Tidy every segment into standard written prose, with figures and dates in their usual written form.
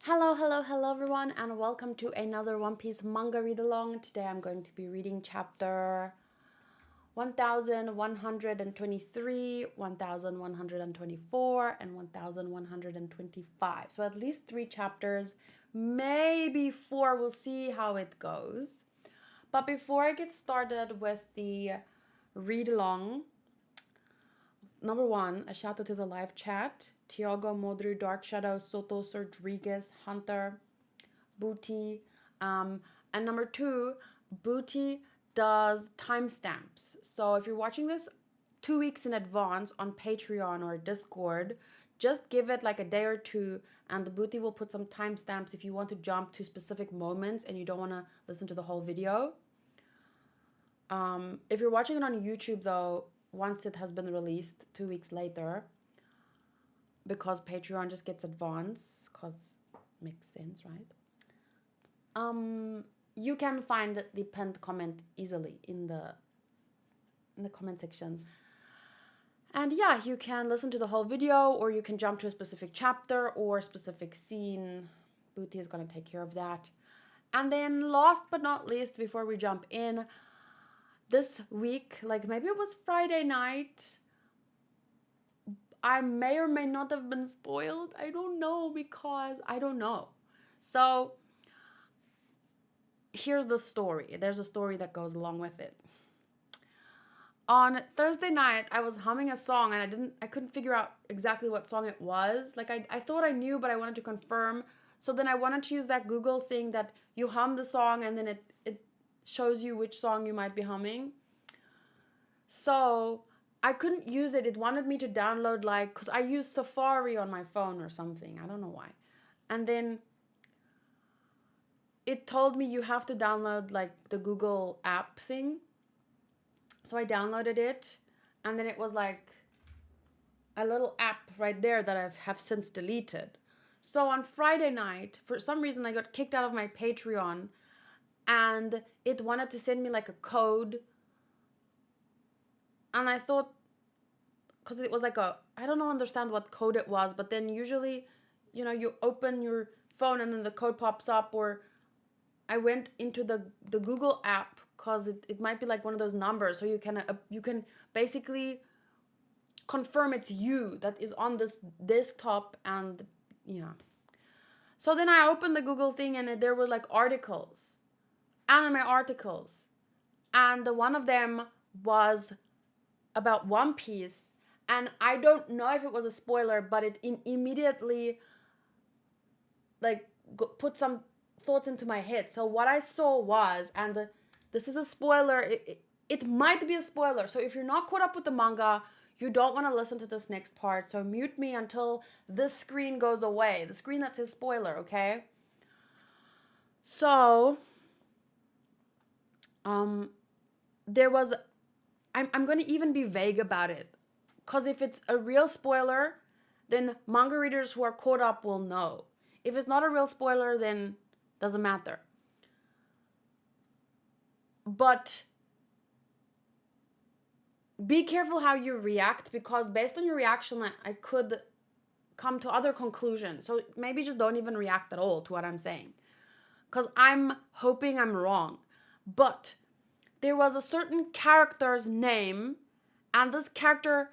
Hello everyone, and welcome to another One Piece manga read along. Today I'm going to be reading chapter 1123, 1124, and 1125. So at least 3 chapters, maybe 4. We'll see how it goes. But before I get started with the read along, number 1, a shout out to the live chat. Tiago, Modru, Dark Shadow, Soto, Rodriguez, Hunter, Booty. And number 2, Booty does timestamps. So if you're watching this 2 weeks in advance on Patreon or Discord, just give it like a day or two, and the Booty will put some timestamps if you want to jump to specific moments and you don't want to listen to the whole video. If you're watching it on YouTube, though, once it has been released 2 weeks later, because Patreon just gets advance, because makes sense, right? You can find the pinned comment easily in the comment section. And yeah, you can listen to the whole video, or you can jump to a specific chapter or a specific scene. Booty is going to take care of that. And then last but not least, before we jump in, this week, like maybe it was Friday night, I may or may not have been spoiled. I don't know, because I don't know. So here's the story. There's a story that goes along with it. On Thursday night, I was humming a song and I couldn't figure out exactly what song it was. Like I thought I knew, but I wanted to confirm. So then I wanted to use that Google thing that you hum the song and then it shows you which song you might be humming. So I couldn't use it. It wanted me to download, like, because I use Safari on my phone or something. I don't know why. And then it told me you have to download like the Google app thing. So I downloaded it, and then it was like a little app right there that I have since deleted. So on Friday night, for some reason, I got kicked out of my Patreon, and it wanted to send me like a code. And I thought, because it was like I don't understand what code it was, but then usually, you open your phone and then the code pops up, or I went into the Google app, because it might be like one of those numbers, so you can basically confirm it's you that is on this desktop. And yeah, so then I opened the Google thing, and there were like articles, anime articles, and one of them was about One Piece, and I don't know if it was a spoiler, but it immediately like put some thoughts into my head. So what I saw was, and this is a spoiler, it might be a spoiler, so if you're not caught up with the manga, you don't want to listen to this next part, so mute me until this screen goes away, the screen that says spoiler, okay? So there was, I'm going to even be vague about it, because if it's a real spoiler, then manga readers who are caught up will know. If it's not a real spoiler, then doesn't matter. But be careful how you react, because based on your reaction, I could come to other conclusions. So maybe just don't even react at all to what I'm saying, because I'm hoping I'm wrong. But there was a certain character's name, and this character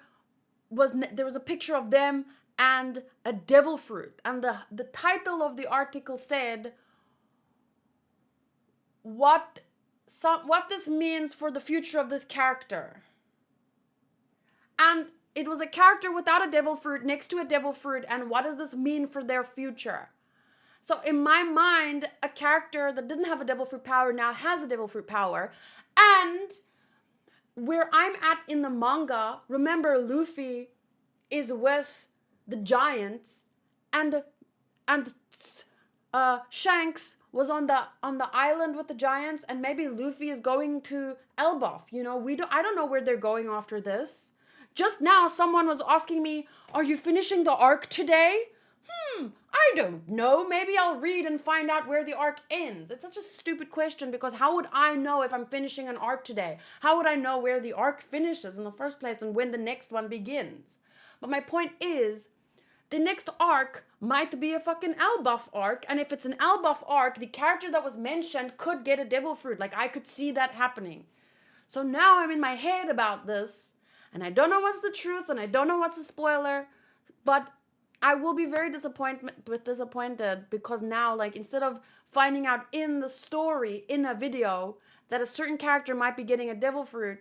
there was a picture of them and a devil fruit, and the title of the article said what this means for the future of this character. And it was a character without a devil fruit next to a devil fruit, and what does this mean for their future? So in my mind, a character that didn't have a devil fruit power now has a devil fruit power. And where I'm at in the manga, remember, Luffy is with the giants, and Shanks was on the island with the giants, and maybe Luffy is going to Elbaf. I don't know where they're going after this. Just now, someone was asking me, "Are you finishing the arc today?" I don't know. Maybe I'll read and find out where the arc ends. It's such a stupid question, because how would I know if I'm finishing an arc today? How would I know where the arc finishes in the first place and when the next one begins? But my point is, the next arc might be a fucking Elbaf arc, and if it's an Elbaf arc, the character that was mentioned could get a devil fruit. Like, I could see that happening. So now I'm in my head about this, and I don't know what's the truth, and I don't know what's a spoiler, but I will be very disappointed because now, like, instead of finding out in the story, in a video, that a certain character might be getting a devil fruit,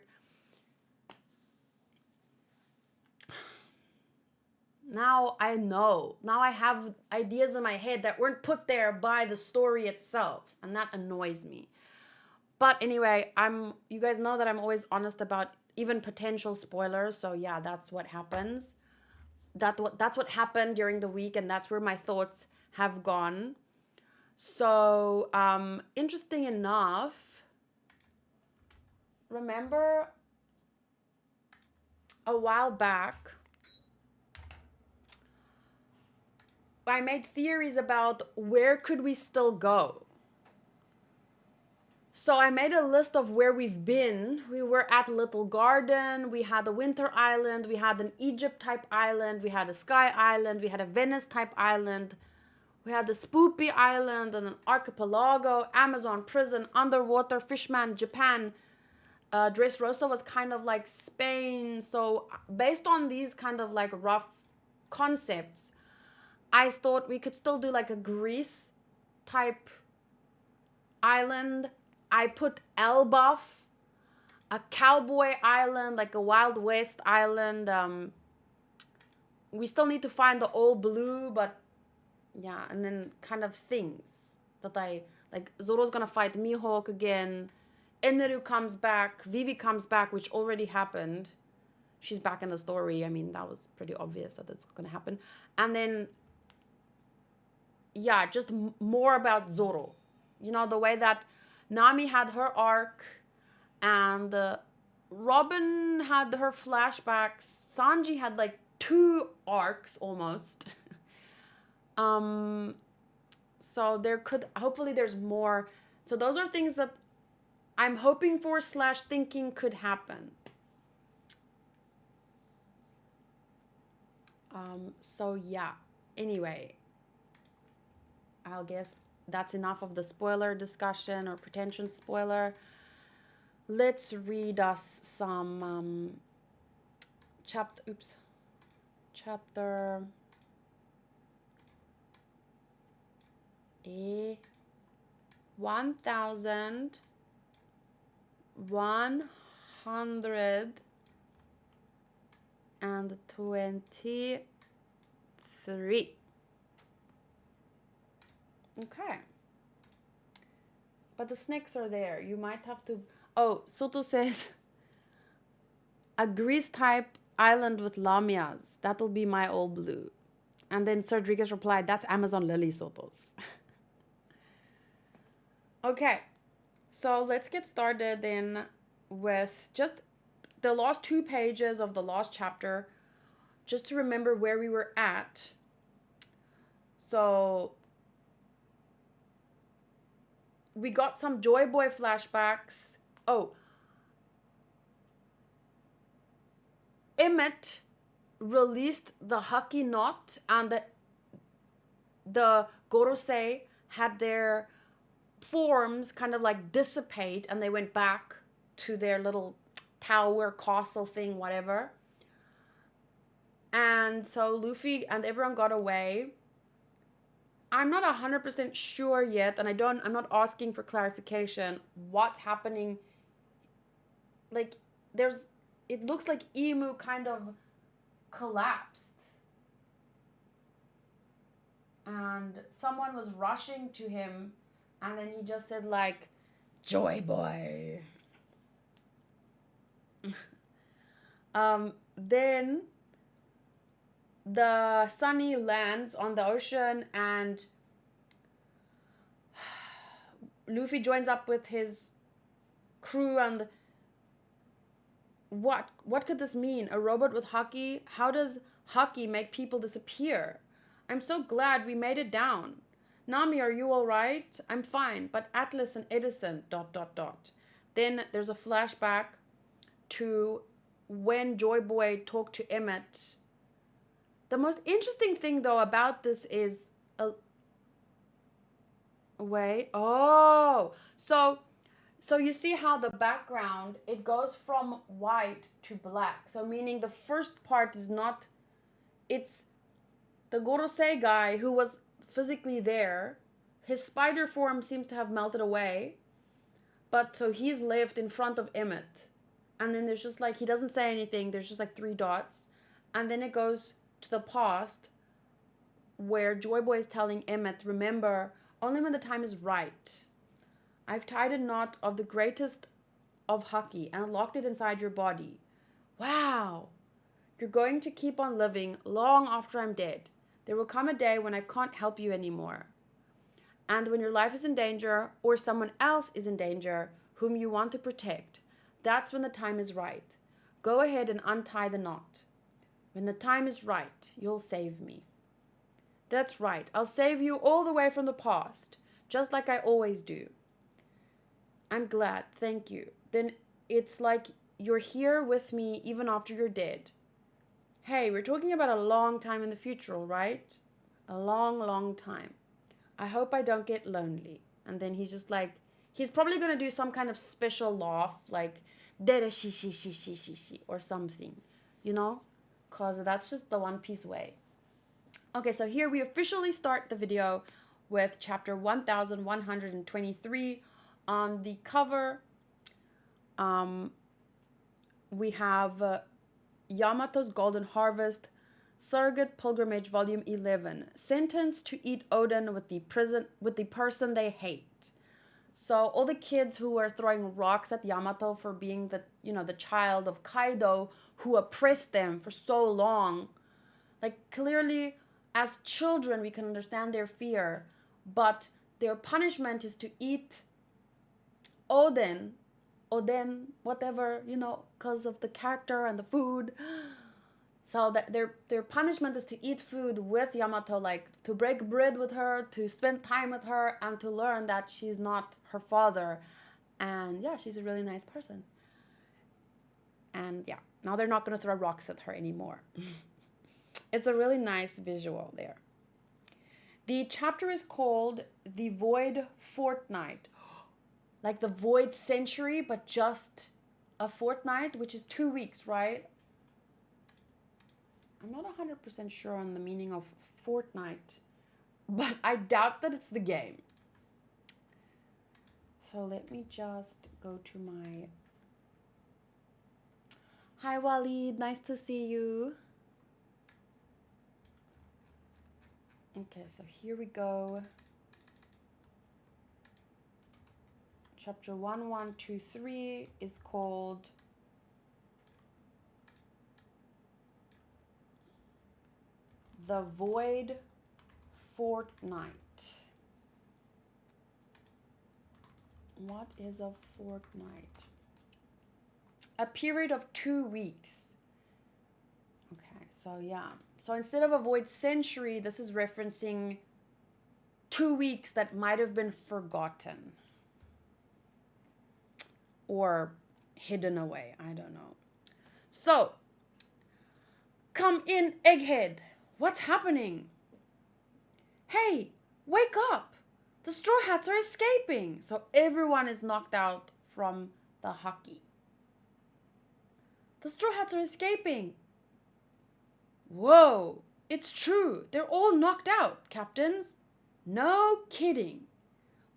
now I know. Now I have ideas in my head that weren't put there by the story itself, and that annoys me. But anyway, you guys know that I'm always honest about even potential spoilers, so yeah, that's what happens. That's what happened during the week, and that's where my thoughts have gone. So, interesting enough, remember a while back, I made theories about where could we still go. So I made a list of where we've been. We were at Little Garden, we had a Winter Island, we had an Egypt type island, we had a Sky Island, we had a Venice type island, we had the Spoopy Island and an archipelago, Amazon prison, underwater, Fishman, Japan. Dressrosa was kind of like Spain. So based on these kind of like rough concepts, I thought we could still do like a Greece type island. I put Elbaf, a cowboy island, like a Wild West island. We still need to find the Old Blue, but yeah, and then kind of things that like Zoro's gonna fight Mihawk again. Eneru comes back, Vivi comes back, which already happened. She's back in the story. I mean, that was pretty obvious that it's gonna happen. And then, yeah, just more about Zoro. You know, the way that Nami had her arc, and Robin had her flashbacks. Sanji had like 2 arcs almost. So hopefully there's more. So those are things that I'm hoping for / thinking could happen. So yeah, anyway, I'll guess that's enough of the spoiler discussion or potential spoiler. Let's read us some chapter 1123. Okay. But the snakes are there. You might have to... Oh, Soto says... a Greece type island with lamias. That'll be my Old Blue. And then Rodriguez replied, that's Amazon Lily, Sotos. Okay. So let's get started then with just the last 2 pages of the last chapter. Just to remember where we were at. So... we got some Joy Boy flashbacks. Oh. Emmett released the Haki knot, and the Gorosei had their forms kind of like dissipate, and they went back to their little tower, castle thing, whatever. And so Luffy and everyone got away. I'm not 100% sure yet, and I'm not asking for clarification what's happening. Like, it looks like Emu kind of collapsed. And someone was rushing to him, and then he just said like, Joy Boy. Then the Sunny lands on the ocean, and Luffy joins up with his crew. And what could this mean? A robot with Haki? How does Haki make people disappear? I'm so glad we made it down. Nami, are you all right? I'm fine, but Atlas and Edison... ... Then there's a flashback to when Joy Boy talked to Emmett. The most interesting thing though about this is wait. Oh, so you see how the background, it goes from white to black. So meaning the first part is not, it's the Gorosei guy who was physically there. His spider form seems to have melted away, but so he's lived in front of Emmett. And then there's just like, he doesn't say anything. There's just like 3 dots. And then it goes to the past where Joy Boy is telling Emmett, remember, only when the time is right. I've tied a knot of the greatest of Haki and locked it inside your body. Wow. You're going to keep on living long after I'm dead. There will come a day when I can't help you anymore. And when your life is in danger or someone else is in danger whom you want to protect, that's when the time is right. Go ahead and untie the knot. When the time is right, you'll save me. That's right. I'll save you all the way from the past, just like I always do. I'm glad. Thank you. Then it's like you're here with me even after you're dead. Hey, we're talking about a long time in the future, all right? A long, long time. I hope I don't get lonely. And then he's just like, he's probably going to do some kind of special laugh, like, dere shi shi shi shi shi shi, or something, you know? Because that's just the One Piece way. Okay, so here we officially start the video with chapter 1123. On the cover, we have Yamato's Golden Harvest, Surrogate Pilgrimage Volume 11, sentenced to eat Odin with the person they hate. So all the kids who were throwing rocks at Yamato for being the child of Kaido who oppressed them for so long, like clearly as children we can understand their fear, but their punishment is to eat Odin, whatever, because of the character and the food. So that their punishment is to eat food with Yamato, like to break bread with her, to spend time with her, and to learn that she's not her father. And yeah, she's a really nice person. And yeah, now they're not going to throw rocks at her anymore. It's a really nice visual there. The chapter is called The Void Fortnight. Like the Void Century, but just a fortnight, which is 2 weeks, right? I'm not 100% sure on the meaning of fortnight, but I doubt that it's the game. So let me just go to my... Hi, Walid. Nice to see you. Okay, so here we go. Chapter 1123 is called The Void Fortnight. What is a fortnight? A period of 2 weeks. Okay, so yeah. So instead of a void century, this is referencing 2 weeks that might have been forgotten. Or hidden away, I don't know. So, come in, Egghead. What's happening? Hey, wake up. The Straw Hats are escaping. So everyone is knocked out from the Haki. The Straw Hats are escaping. Whoa, it's true. They're all knocked out, captains. No kidding.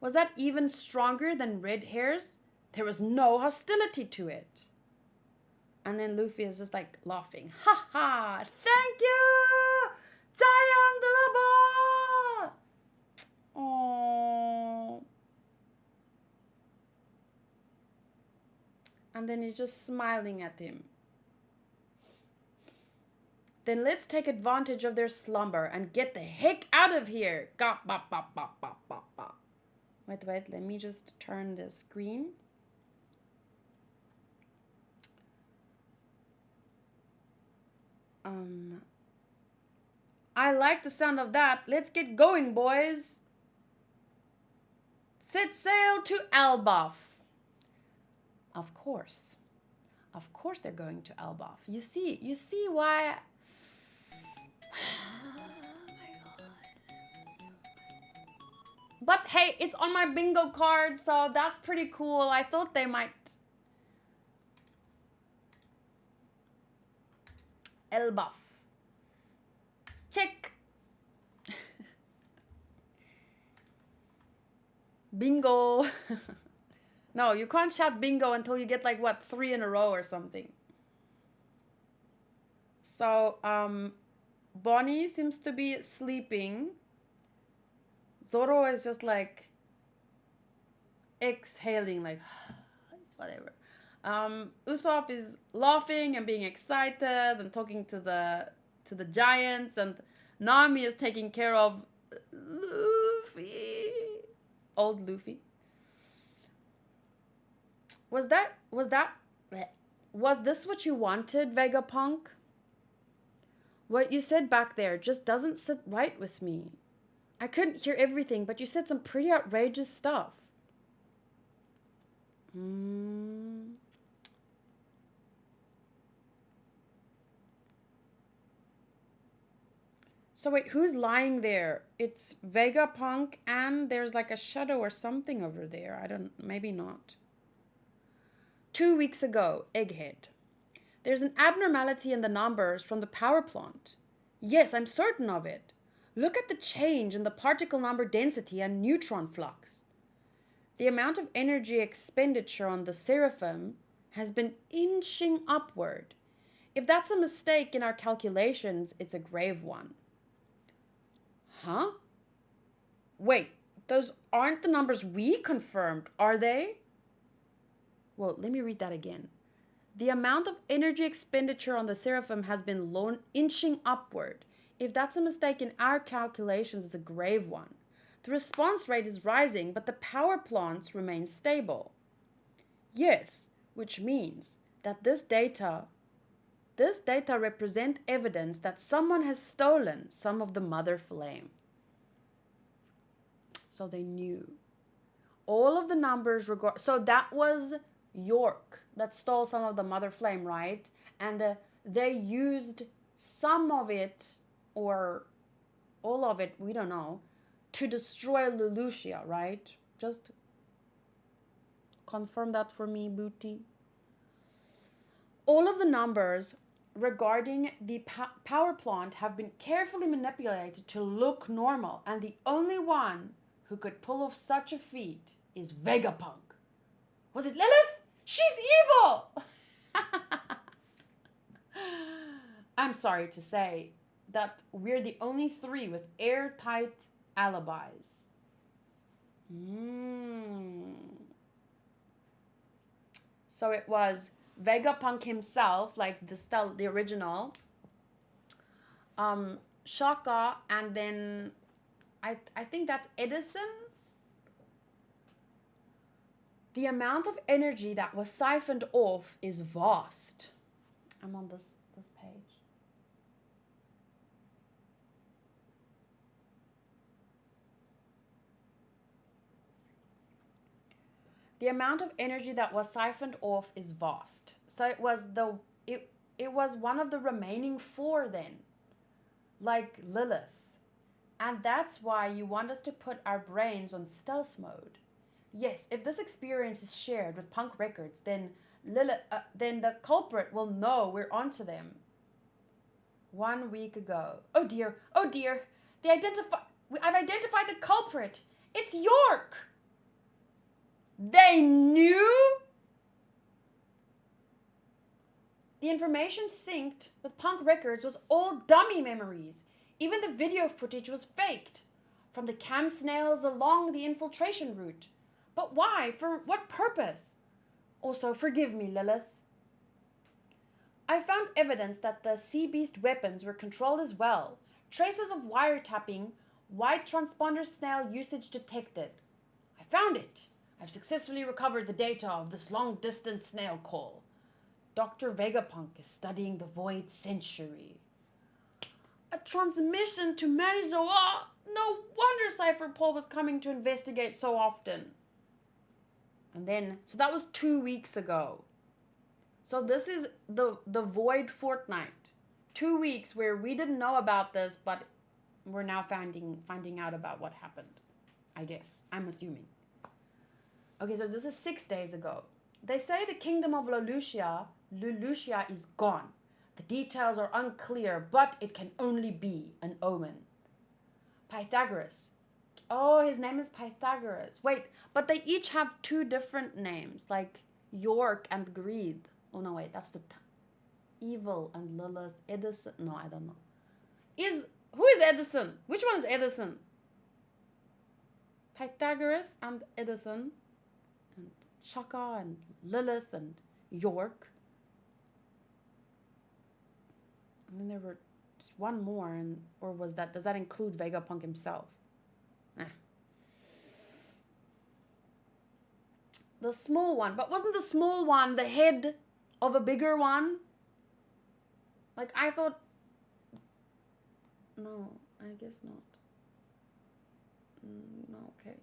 Was that even stronger than Red Hair's? There was no hostility to it. And then Luffy is just like laughing. Ha ha! Thank you! Giant Lava! Aww. And then he's just smiling at him. Then let's take advantage of their slumber and get the heck out of here. Wait, let me just turn the screen. I like the sound of that. Let's get going, boys. Set sail to Elbaf. Of course. Of course they're going to Elbaf. You see why But hey, it's on my bingo card, so that's pretty cool. I thought they might. Elbaf. Check. Bingo. No, you can't shout bingo until you get like what, 3 in a row or something. So, Bonnie seems to be sleeping. Zoro is just like exhaling, like whatever. Usopp is laughing and being excited and talking to the giants, and Nami is taking care of Luffy. Old Luffy. Was this what you wanted, Vega Punk? What you said back there just doesn't sit right with me. I couldn't hear everything, but you said some pretty outrageous stuff. So wait, who's lying there? It's Vega Punk and there's like a shadow or something over there. Maybe not. 2 weeks ago, Egghead. There's an abnormality in the numbers from the power plant. Yes, I'm certain of it. Look at the change in the particle number density and neutron flux. The amount of energy expenditure on the Seraphim has been inching upward. If that's a mistake in our calculations, it's a grave one. Huh? Wait, those aren't the numbers we confirmed, are they? Well, let me read that again. The amount of energy expenditure on the Seraphim has been inching upward. If that's a mistake in our calculations, it's a grave one. The response rate is rising, but the power plants remain stable. Yes, which means that this data represent evidence that someone has stolen some of the mother flame. So they knew. All of the numbers so that was York that stole some of the mother flame, right? And they used some of it, or all of it, we don't know, to destroy Lelouchia, right? Just confirm that for me, Booty. All of the numbers regarding the power plant have been carefully manipulated to look normal, and the only one who could pull off such a feat is Vega Punk. Was it Lilith? She's evil! I'm sorry to say that we're the only 3 with airtight alibis. So it was Vega Punk himself, like the original, Shaka, and then I think that's Edison. The amount of energy that was siphoned off is vast. I'm on this page. The amount of energy that was siphoned off is vast. So it was one of the remaining 4 then, like Lilith. And that's why you want us to put our brains on stealth mode. Yes, if this experience is shared with Punk Records, then then the culprit will know we're onto them. 1 week ago. Oh dear. I've identified the culprit. It's York. They knew? The information synced with Punk Records was all dummy memories. Even the video footage was faked. From the cam snails along the infiltration route. But why? For what purpose? Also, forgive me, Lilith. I found evidence that the Sea Beast weapons were controlled as well. Traces of wiretapping, white transponder snail usage detected. I found it. I've successfully recovered the data of this long-distance snail call. Dr. Vegapunk is studying the Void Century. A transmission to Marijoa? No wonder Cypher Paul was coming to investigate so often. And then, so that was 2 weeks ago. So this is the Void fortnight. 2 weeks where we didn't know about this, but we're now finding out about what happened. I guess. I'm assuming. Okay, so this is 6 days ago. They say the kingdom of Lulusia is gone. The details are unclear, but it can only be an omen. Pythagoras. Oh, his name is Pythagoras. Wait, but they each have 2 different names, like York and Greed. Oh, no, wait, that's the Evil and Lilith. Edison. No, I don't know. Who is Edison? Which one is Edison? Pythagoras and Edison. And Shaka and Lilith and York. And then there were just one more, does that include Vega Punk himself? The small one, but wasn't the small one the head of a bigger one? Like, I thought... No, I guess not. No, okay.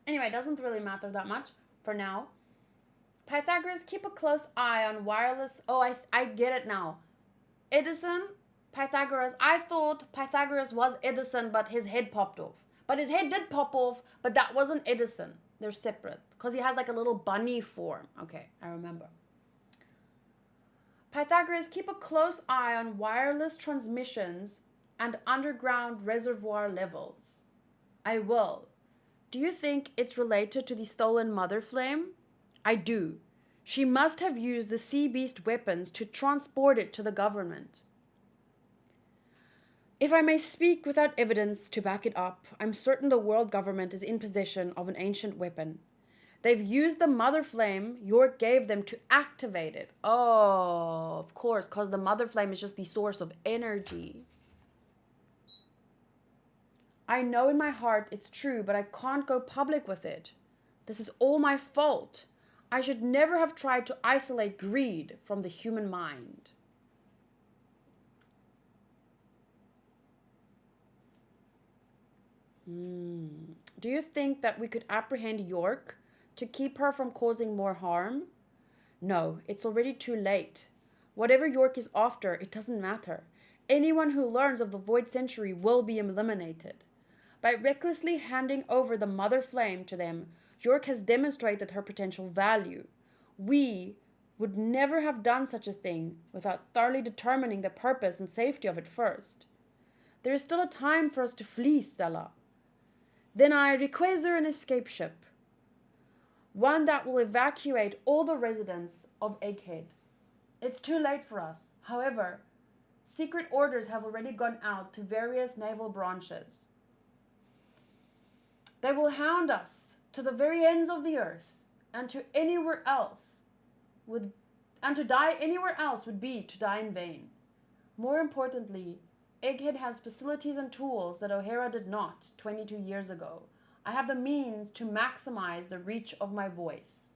Anyway, it doesn't really matter that much for now. Pythagoras, keep a close eye on wireless... Oh, I get it now. Edison, Pythagoras. I thought Pythagoras was Edison, but his head popped off. But his head did pop off, but that wasn't Edison. They're separate. Because he has like a little bunny form. Okay, I remember. Pythagoras, keep a close eye on wireless transmissions and underground reservoir levels. I will. Do you think it's related to the stolen mother flame? I do. She must have used the sea beast weapons to transport it to the government. If I may speak without evidence to back it up, I'm certain the world government is in possession of an ancient weapon. They've used the mother flame York gave them to activate it. Oh, of course, because the mother flame is just the source of energy. I know in my heart it's true, but I can't go public with it. This is all my fault. I should never have tried to isolate greed from the human mind. Do you think that we could apprehend York to keep her from causing more harm? No, it's already too late. Whatever York is after, it doesn't matter. Anyone who learns of the Void Century will be eliminated. By recklessly handing over the Mother Flame to them, York has demonstrated her potential value. We would never have done such a thing without thoroughly determining the purpose and safety of it first. There is still a time for us to flee, Stella. Then I require an escape ship. One that will evacuate all the residents of Egghead. It's too late for us. However, secret orders have already gone out to various naval branches. They will hound us to the very ends of the earth, and to die anywhere else would be to die in vain. More importantly, Egghead has facilities and tools that O'Hara did not 22 years ago. I have the means to maximize the reach of my voice.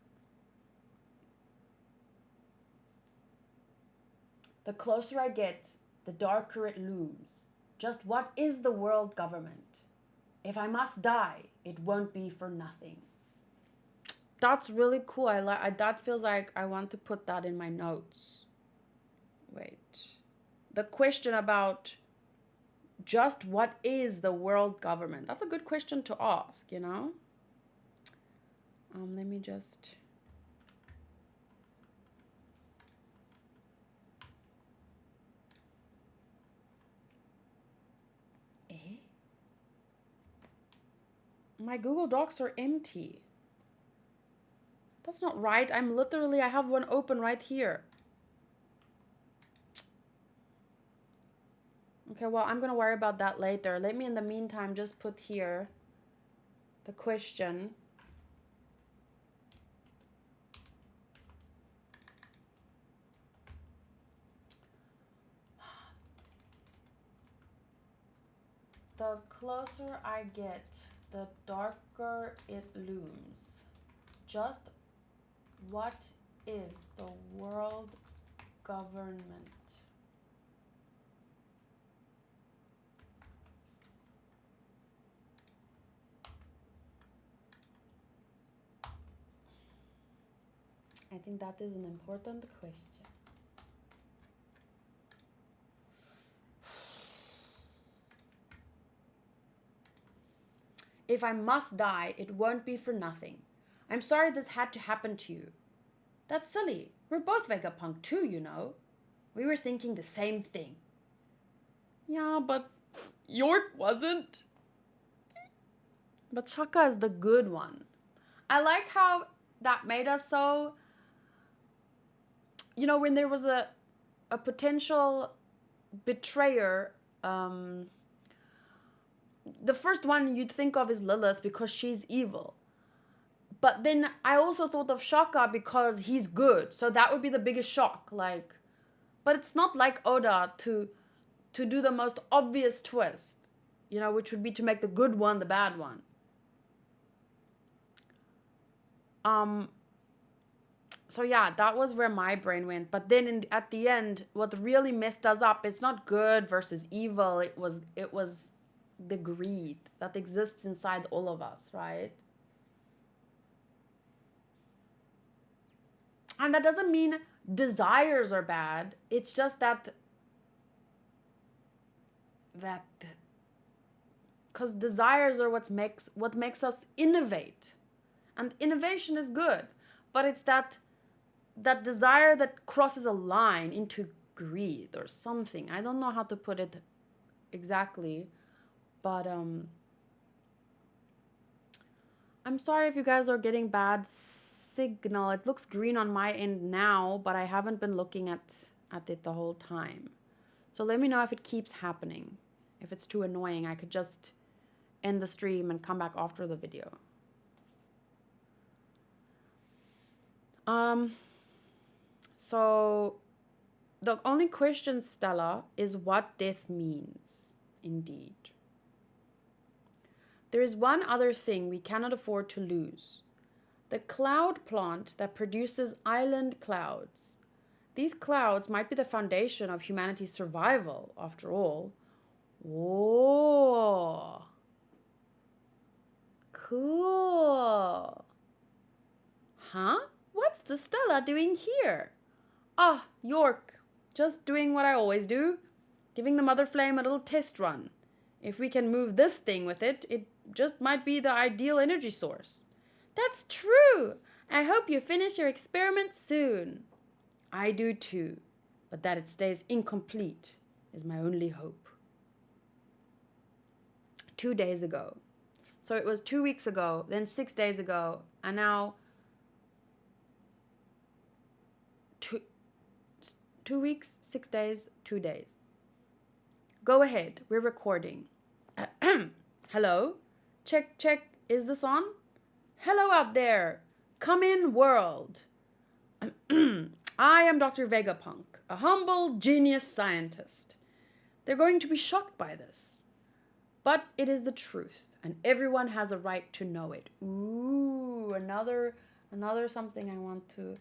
The closer I get, the darker it looms. Just what is the world government? If I must die, it won't be for nothing. That's really cool. That feels like I want to put that in my notes. Wait. The question about just what is the world government? That's a good question to ask, you know? Let me just... My Google Docs are empty. That's not right. I have one open right here. Okay, well, I'm going to worry about that later. Let me, in the meantime, just put here the question. The closer I get, the darker it looms. Just what is the world government? I think that is an important question. If I must die, it won't be for nothing. I'm sorry this had to happen to you. That's silly. We're both Vega Punk too, you know. We were thinking the same thing. Yeah, but York wasn't. But Shaka is the good one. I like how that made us so... You know, when there was a potential betrayer, the first one you'd think of is Lilith because she's evil. But then I also thought of Shaka because he's good. So that would be the biggest shock. Like, but it's not like Oda to do the most obvious twist, you know, which would be to make the good one the bad one. So yeah, that was where my brain went. But then at the end, what really messed us up, it's not good versus evil. It was the greed that exists inside all of us, right? And that doesn't mean desires are bad. It's just that because desires are what makes us innovate. And innovation is good. But it's that desire that crosses a line into greed or something. I don't know how to put it exactly. But I'm sorry if you guys are getting bad signal. It looks green on my end now, but I haven't been looking at it the whole time. So let me know if it keeps happening. If it's too annoying, I could just end the stream and come back after the video. So the only question, Stella, is what death means, indeed. There is one other thing we cannot afford to lose. The cloud plant that produces island clouds. These clouds might be the foundation of humanity's survival, after all. Whoa. Cool. Huh? What's the Stella doing here? Ah, York. Just doing what I always do. Giving the mother flame a little test run. If we can move this thing with it, it just might be the ideal energy source. That's true. I hope you finish your experiment soon. I do too. But that it stays incomplete is my only hope. 2 days ago. So it was 2 weeks ago, then 6 days ago, and now 2 weeks, 6 days, 2 days. Go ahead, we're recording. Hello? Check, is this on? Hello out there. Come in, world. I am Dr. Vega Punk, a humble genius scientist. They're going to be shocked by this. But it is the truth, and everyone has a right to know it. Ooh, another something I want to...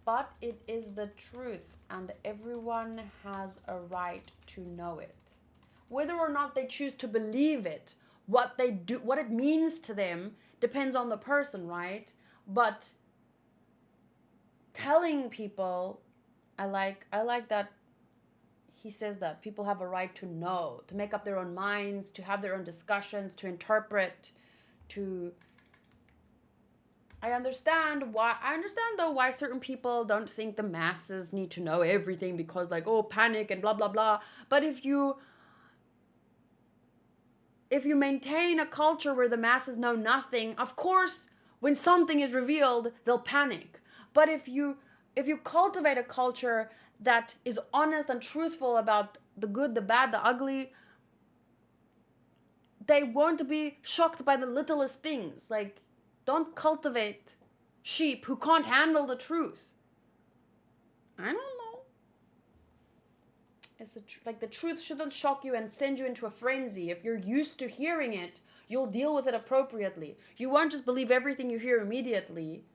But it is the truth, and everyone has a right to know it. Whether or not they choose to believe it, what it means to them, depends on the person, right? But telling people, I like that he says that people have a right to know, to make up their own minds, to have their own discussions, to interpret, to... I understand though why certain people don't think the masses need to know everything because like, oh, panic and blah, blah, blah. But if you maintain a culture where the masses know nothing, of course, when something is revealed, they'll panic. But if you cultivate a culture that is honest and truthful about the good, the bad, the ugly, they won't be shocked by the littlest things. Like, don't cultivate sheep who can't handle the truth. I don't know. It's like the truth shouldn't shock you and send you into a frenzy. If you're used to hearing it, you'll deal with it appropriately. You won't just believe everything you hear immediately,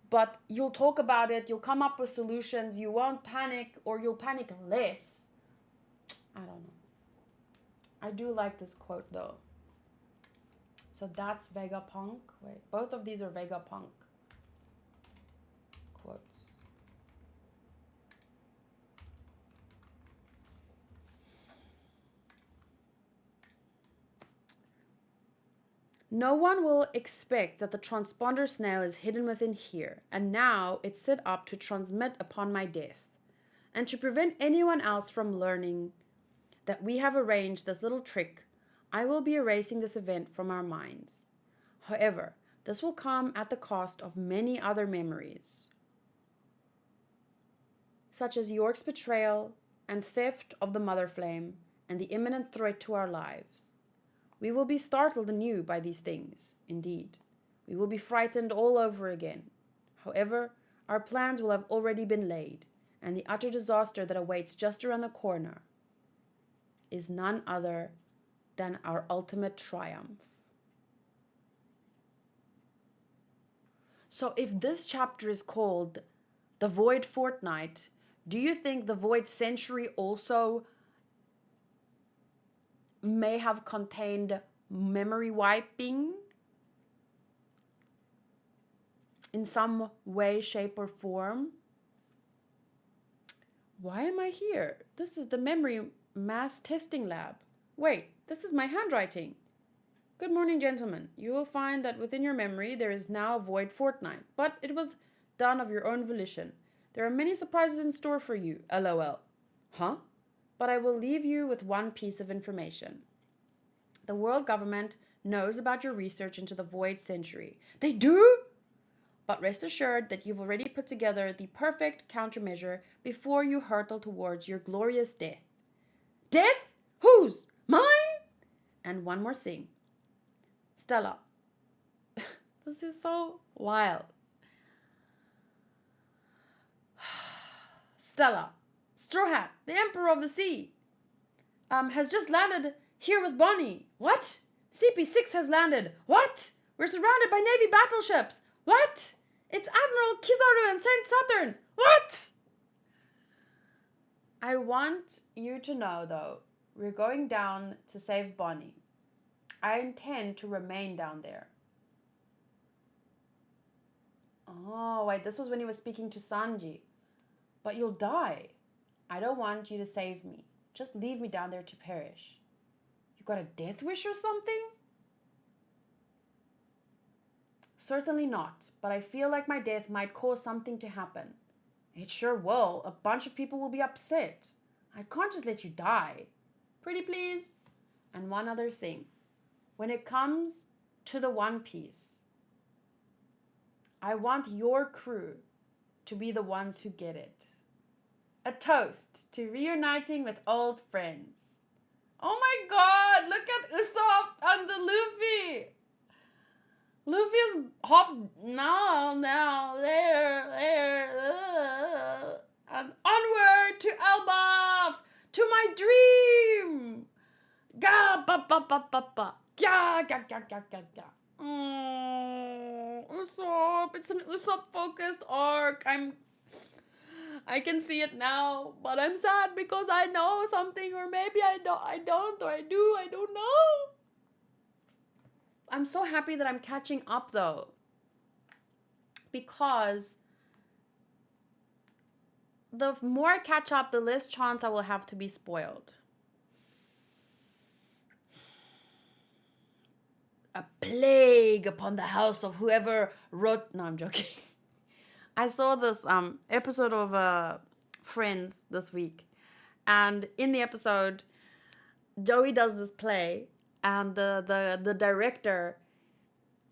but you'll talk about it, you'll come up with solutions, you won't panic, or you'll panic less. I don't know. I do like this quote though. So that's Vega Punk. Wait, both of these are Vega Punk quotes. No one will expect that the transponder snail is hidden within here, and now it's set up to transmit upon my death. And to prevent anyone else from learning that we have arranged this little trick, I will be erasing this event from our minds. However, this will come at the cost of many other memories, such as York's betrayal and theft of the Mother Flame and the imminent threat to our lives. We will be startled anew by these things, indeed. We will be frightened all over again. However, our plans will have already been laid, and the utter disaster that awaits just around the corner is none other than our ultimate triumph. So if this chapter is called The Void Fortnight, do you think the Void Century also may have contained memory wiping in some way, shape, or form? Why am I here? This is the memory mass testing lab. Wait, this is my handwriting. Good morning, gentlemen. You will find that within your memory there is now a void fortnight, but it was done of your own volition. There are many surprises in store for you, LOL. Huh? But I will leave you with one piece of information. The world government knows about your research into the void century. They do? But rest assured that you've already put together the perfect countermeasure before you hurtle towards your glorious death. Death? Whose? Mine? And one more thing. Stella. This is so wild. Stella. Straw Hat, the Emperor of the Sea, has just landed here with Bonnie. What? CP6 has landed. What? We're surrounded by Navy battleships. What? It's Admiral Kizaru and Saint Saturn. What? I want you to know, though, we're going down to save Bonnie. I intend to remain down there. Oh, wait, this was when he was speaking to Sanji. But you'll die. I don't want you to save me. Just leave me down there to perish. You got a death wish or something? Certainly not, but I feel like my death might cause something to happen. It sure will. A bunch of people will be upset. I can't just let you die. Pretty please? And one other thing. When it comes to the One Piece, I want your crew to be the ones who get it. A toast to reuniting with old friends. Oh my god, look at Usopp and the Luffy. Luffy is half there. And onward to Elbaf, to my dream. Ga ba ba ba ba ba. Ga ga ga ga ga ga. Usopp, it's an Usopp focused arc. I can see it now, but I'm sad because I know something, or maybe I don't, or I do, I don't know. I'm so happy that I'm catching up though, because the more I catch up, the less chance I will have to be spoiled. A plague upon the house of whoever wrote... No, I'm joking. I saw this episode of Friends this week, and in the episode, Joey does this play, and the director,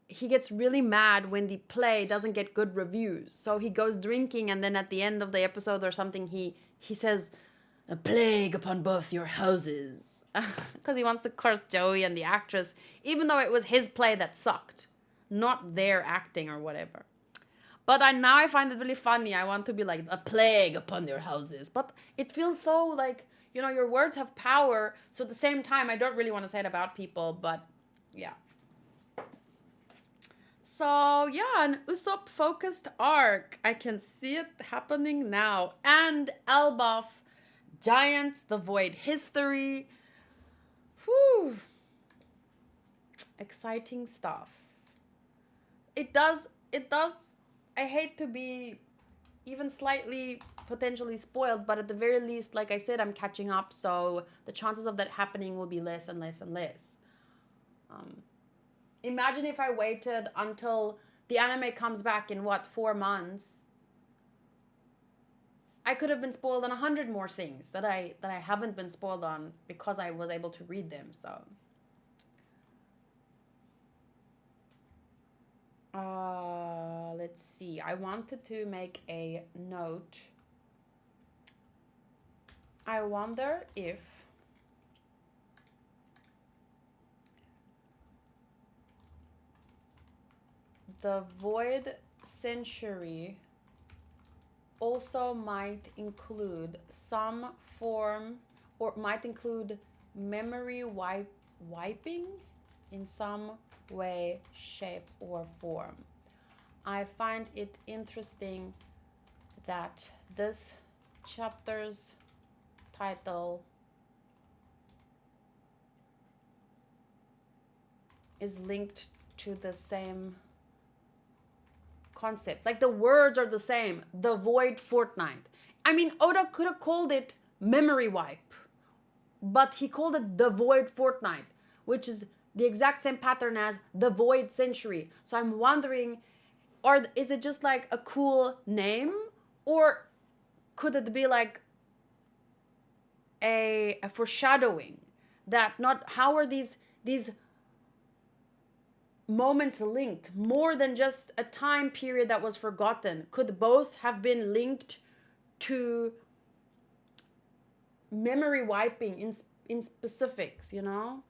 he gets really mad when the play doesn't get good reviews. So he goes drinking, and then at the end of the episode or something, he says, "A plague upon both your houses," because he wants to curse Joey and the actress, even though it was his play that sucked, not their acting or whatever. But now I find it really funny. I want to be like, "A plague upon your houses." But it feels so like, you know, your words have power. So at the same time, I don't really want to say it about people. But yeah. So yeah, an Usopp focused arc. I can see it happening now. And Elbaf, Giants, the Void History. Whew. Exciting stuff. It does. I hate to be even slightly potentially spoiled, but at the very least, like I said, I'm catching up, so the chances of that happening will be less and less and less. Imagine if I waited until the anime comes back in what, 4 months. I could have been spoiled on 100 more things that I haven't been spoiled on because I was able to read them. So let's see. I wanted to make a note. I wonder if the Void Century also might include some form, or might include memory wiping in some way, shape, or form. I find it interesting that this chapter's title is linked to the same concept. Like the words are the same. The void fortnight. I mean, Oda could have called it memory wipe, but he called it the void fortnight, which is the exact same pattern as the void century. So I'm wondering, or is it just like a cool name, or could it be like a foreshadowing that not, how are these moments linked more than just a time period that was forgotten? Could both have been linked to memory wiping in specifics, you know?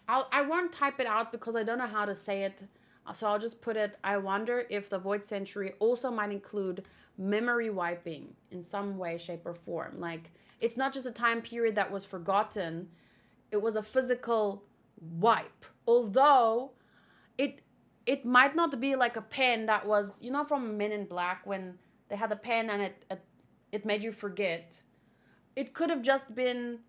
I won't type it out because I don't know how to say it. So I'll just put it, I wonder if the Void Century also might include memory wiping in some way, shape, or form. Like, it's not just a time period that was forgotten, it was a physical wipe. Although it might not be like a pen that was, you know, from Men in Black when they had a pen and it made you forget. It could have just been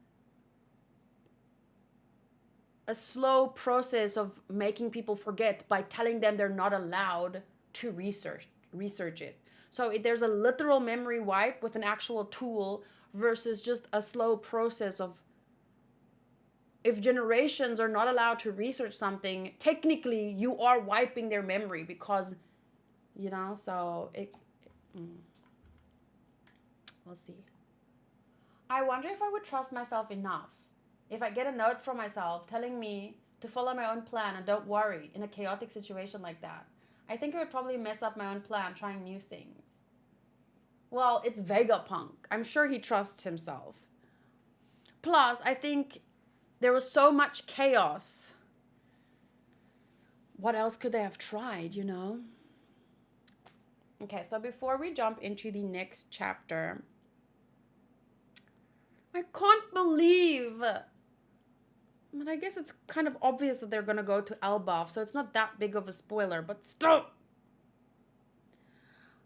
a slow process of making people forget by telling them they're not allowed to research it. So there's a literal memory wipe with an actual tool versus just a slow process of, if generations are not allowed to research something, technically you are wiping their memory because, you know, so we'll see. I wonder if I would trust myself enough. If I get a note from myself telling me to follow my own plan and don't worry in a chaotic situation like that, I think it would probably mess up my own plan trying new things. Well, it's Vega Punk. I'm sure he trusts himself. Plus, I think there was so much chaos. What else could they have tried, you know? Okay, so before we jump into the next chapter, I can't believe, but I guess it's kind of obvious that they're gonna go to Elbaf, so it's not that big of a spoiler, but still.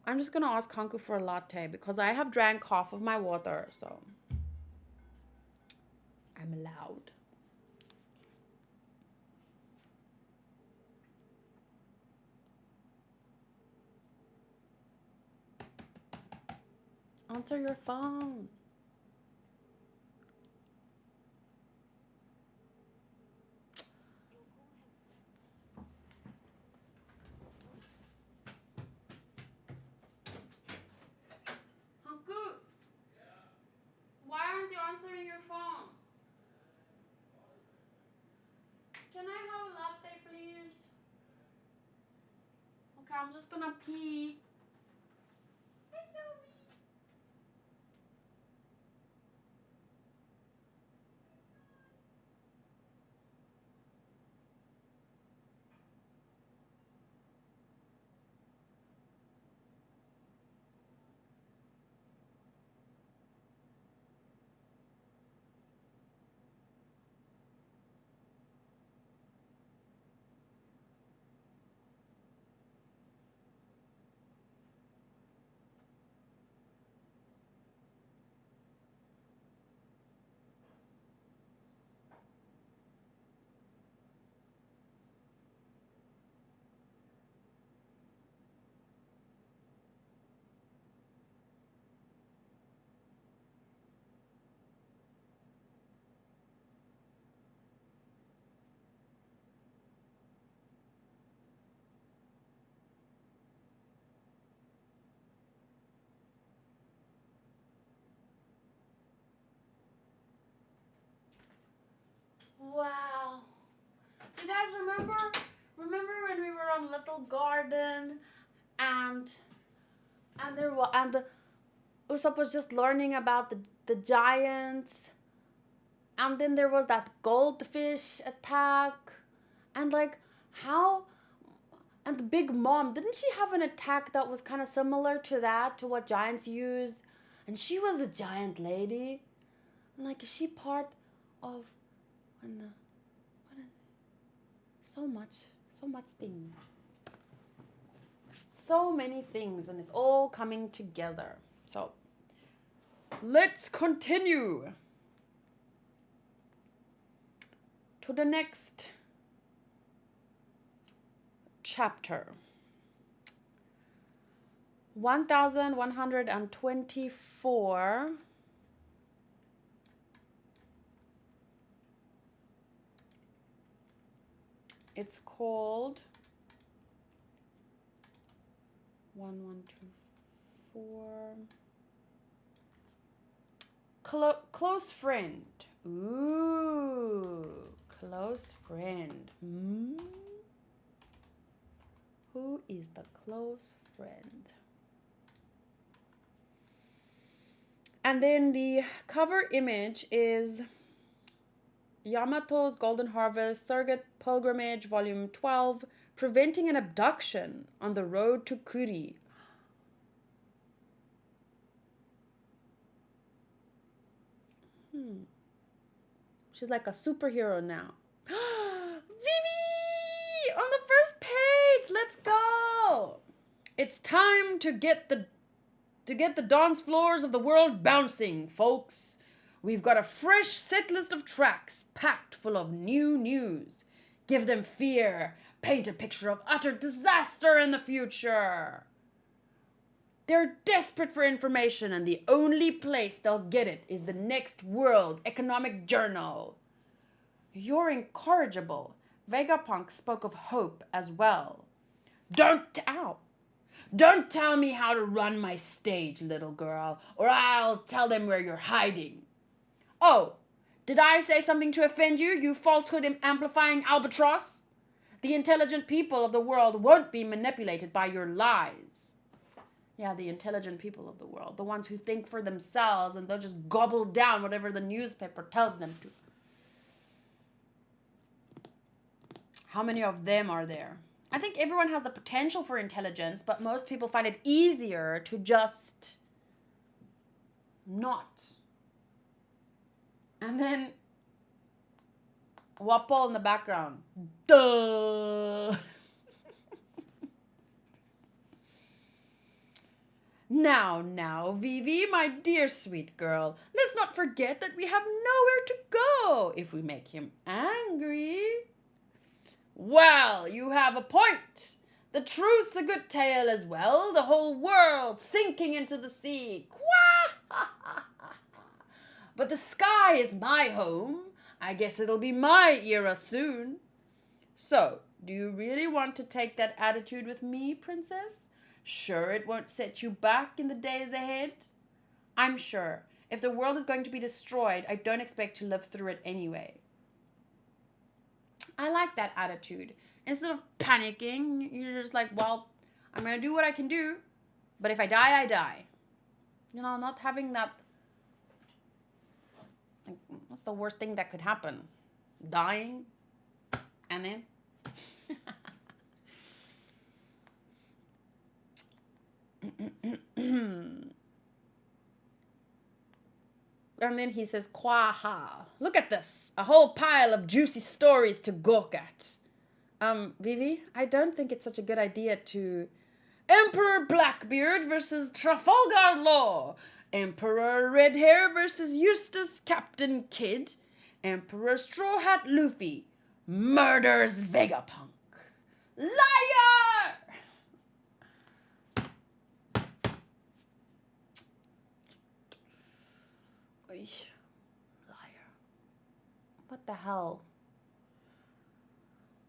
I'm just gonna ask Hanku for a latte because I have drank half of my water, so I'm allowed. Answer your phone. Hanku, why aren't you answering your phone? Can I have a latte, please? Okay, I'm just gonna pee. Wow. You guys remember? Remember when we were on Little Garden and there was Usopp was just learning about the giants, and then there was that goldfish attack, and like how, and the big mom, didn't she have an attack that was kind of similar to that, to what giants use? And she was a giant lady, and like, is she part of when the what is it? So much things, so many things, and it's all coming together. So let's continue to the next chapter. 1124. It's called 1124. Close friend. Ooh, close friend. Who is the close friend? And then the cover image is Yamato's Golden Harvest, Surrogate Pilgrimage, Volume 12, Preventing an Abduction on the Road to Kuri. She's like a superhero now. Vivi! On the first page! Let's go! It's time to get the dance floors of the world bouncing, folks. We've got a fresh set list of tracks packed full of new news. Give them fear. Paint a picture of utter disaster in the future. They're desperate for information, and the only place they'll get it is the next World Economic Journal. You're incorrigible. Vega Punk spoke of hope as well. Don't tell me how to run my stage, little girl, or I'll tell them where you're hiding. Oh, did I say something to offend you, you falsehood-amplifying albatross? The intelligent people of the world won't be manipulated by your lies. Yeah, the intelligent people of the world. The ones who think for themselves and they'll just gobble down whatever the newspaper tells them to. How many of them are there? I think everyone has the potential for intelligence, but most people find it easier to just not. And then Wapol in the background. Duh! Now, Vivi, my dear sweet girl, let's not forget that we have nowhere to go if we make him angry. Well, you have a point. The truth's a good tale as well. The whole world sinking into the sea. Quah! But the sky is my home. I guess it'll be my era soon. So, do you really want to take that attitude with me, princess? Sure it won't set you back in the days ahead? I'm sure. If the world is going to be destroyed, I don't expect to live through it anyway. I like that attitude. Instead of panicking, you're just like, well, I'm going to do what I can do, but if I die, I die. You know, not having that. Like, that's the worst thing that could happen. Dying, and then. And then he says, Kwaha. Look at this. A whole pile of juicy stories to gawk at. Vivi, I don't think it's such a good idea to... Emperor Blackbeard versus Trafalgar Law. Emperor Redhair versus Eustace Captain Kidd. Emperor Straw Hat Luffy murders Vega Punk. Liar! Liar. What the hell?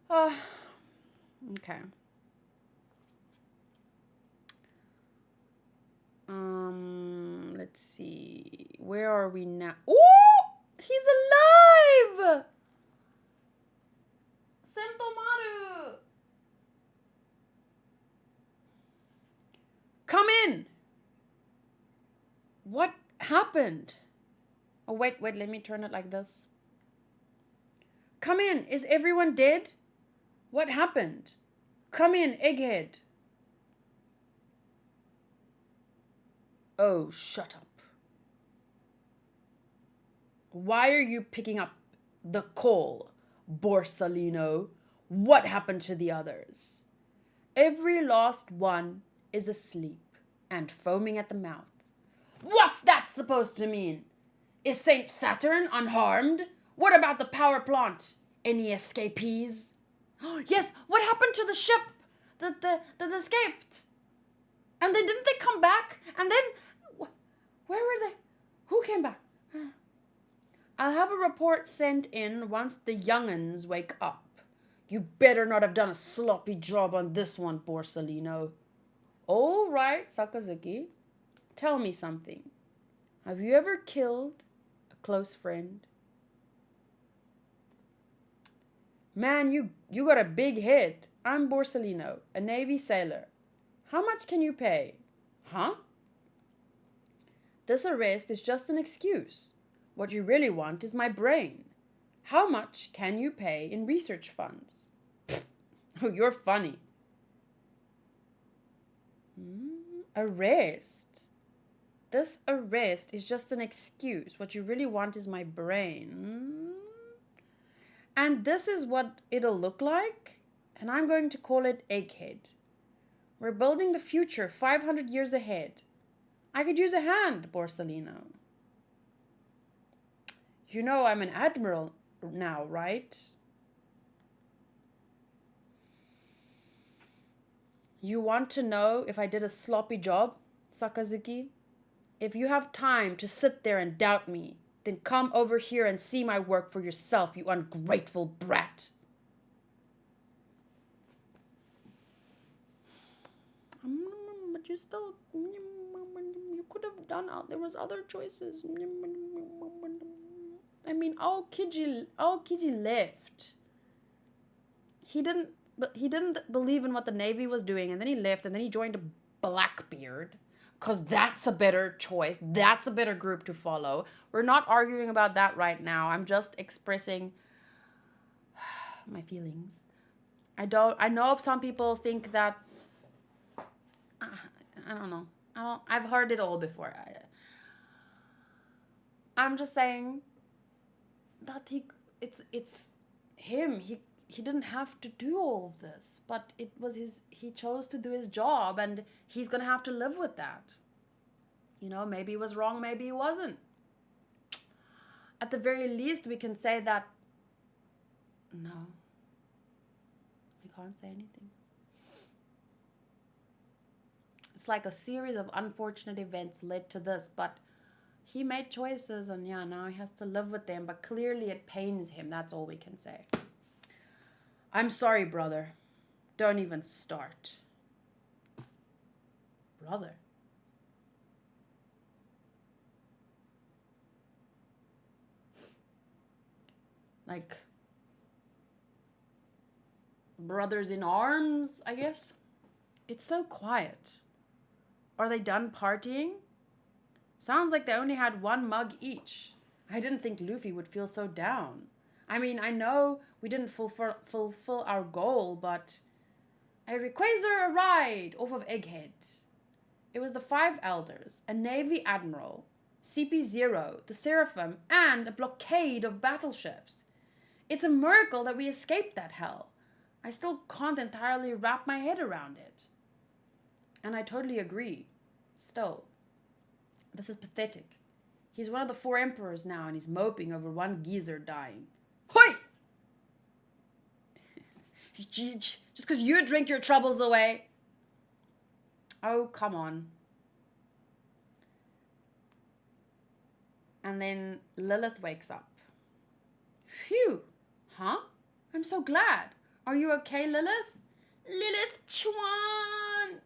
Okay. Let's see. Where are we now? Oh! He's alive! happened? Oh, wait, let me turn it like this. Come in. Is everyone dead? What happened? Come in, egghead. Oh, shut up. Why are you picking up the call, Borsalino? What happened to the others? Every last one is asleep and foaming at the mouth. What's that supposed to mean? Is Saint Saturn unharmed? What about the power plant? Any escapees? Yes, what happened to the ship that escaped? And then didn't they come back? And then, where were they? Who came back? I'll have a report sent in once the young'uns wake up. You better not have done a sloppy job on this one, Borsalino. All right, Sakazuki. Tell me something. Have you ever killed a close friend? Man, you got a big head. I'm Borsalino, a Navy sailor. How much can you pay? Huh? This arrest is just an excuse. What you really want is my brain. How much can you pay in research funds? Oh, you're funny. Arrest. This arrest is just an excuse. What you really want is my brain. And this is what it'll look like. And I'm going to call it Egghead. We're building the future 500 years ahead. I could use a hand, Borsalino. You know I'm an admiral now, right? You want to know if I did a sloppy job, Sakazuki? If you have time to sit there and doubt me, then come over here and see my work for yourself, you ungrateful brat. But you still, you could have done out. There was other choices. I mean, Aokiji left. He didn't believe in what the Navy was doing, and then he left, and then he joined Blackbeard, because that's a better choice. That's a better group to follow. We're not arguing about that right now. I'm just expressing my feelings. I know some people think that, I don't know. I've heard it all before. I'm just saying that it's him. He didn't have to do all of this, but it was he chose to do his job, and he's gonna have to live with that. You know, maybe he was wrong, maybe he wasn't. At the very least, we can say that, no, we can't say anything. It's like a series of unfortunate events led to this, but he made choices, and yeah, now he has to live with them, but clearly it pains him. That's all we can say. I'm sorry, brother. Don't even start. Brother? Like, brothers in arms, I guess? It's so quiet. Are they done partying? Sounds like they only had one mug each. I didn't think Luffy would feel so down. I mean, I know we didn't fulfill our goal, but a Rayquaza a ride off of Egghead. It was the 5 elders, a Navy admiral, CP0, the Seraphim, and a blockade of battleships. It's a miracle that we escaped that hell. I still can't entirely wrap my head around it. And I totally agree. Still, this is pathetic. He's one of the 4 emperors now, and he's moping over one geezer dying. Hoi! Just because you drink your troubles away. Oh, come on. And then Lilith wakes up. Phew. Huh? I'm so glad. Are you okay, Lilith? Lilith Chuan!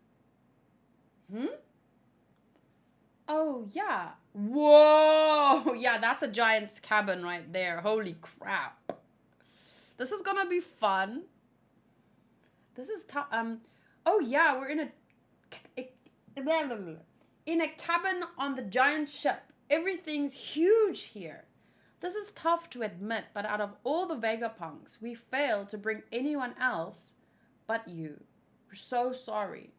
Oh, yeah. Whoa! Yeah, that's a giant's cabin right there. Holy crap. This is gonna be fun. This is tough. Oh, yeah, we're in a cabin on the giant ship. Everything's huge here. This is tough to admit, but out of all the Vegapunks, we failed to bring anyone else but you. We're so sorry.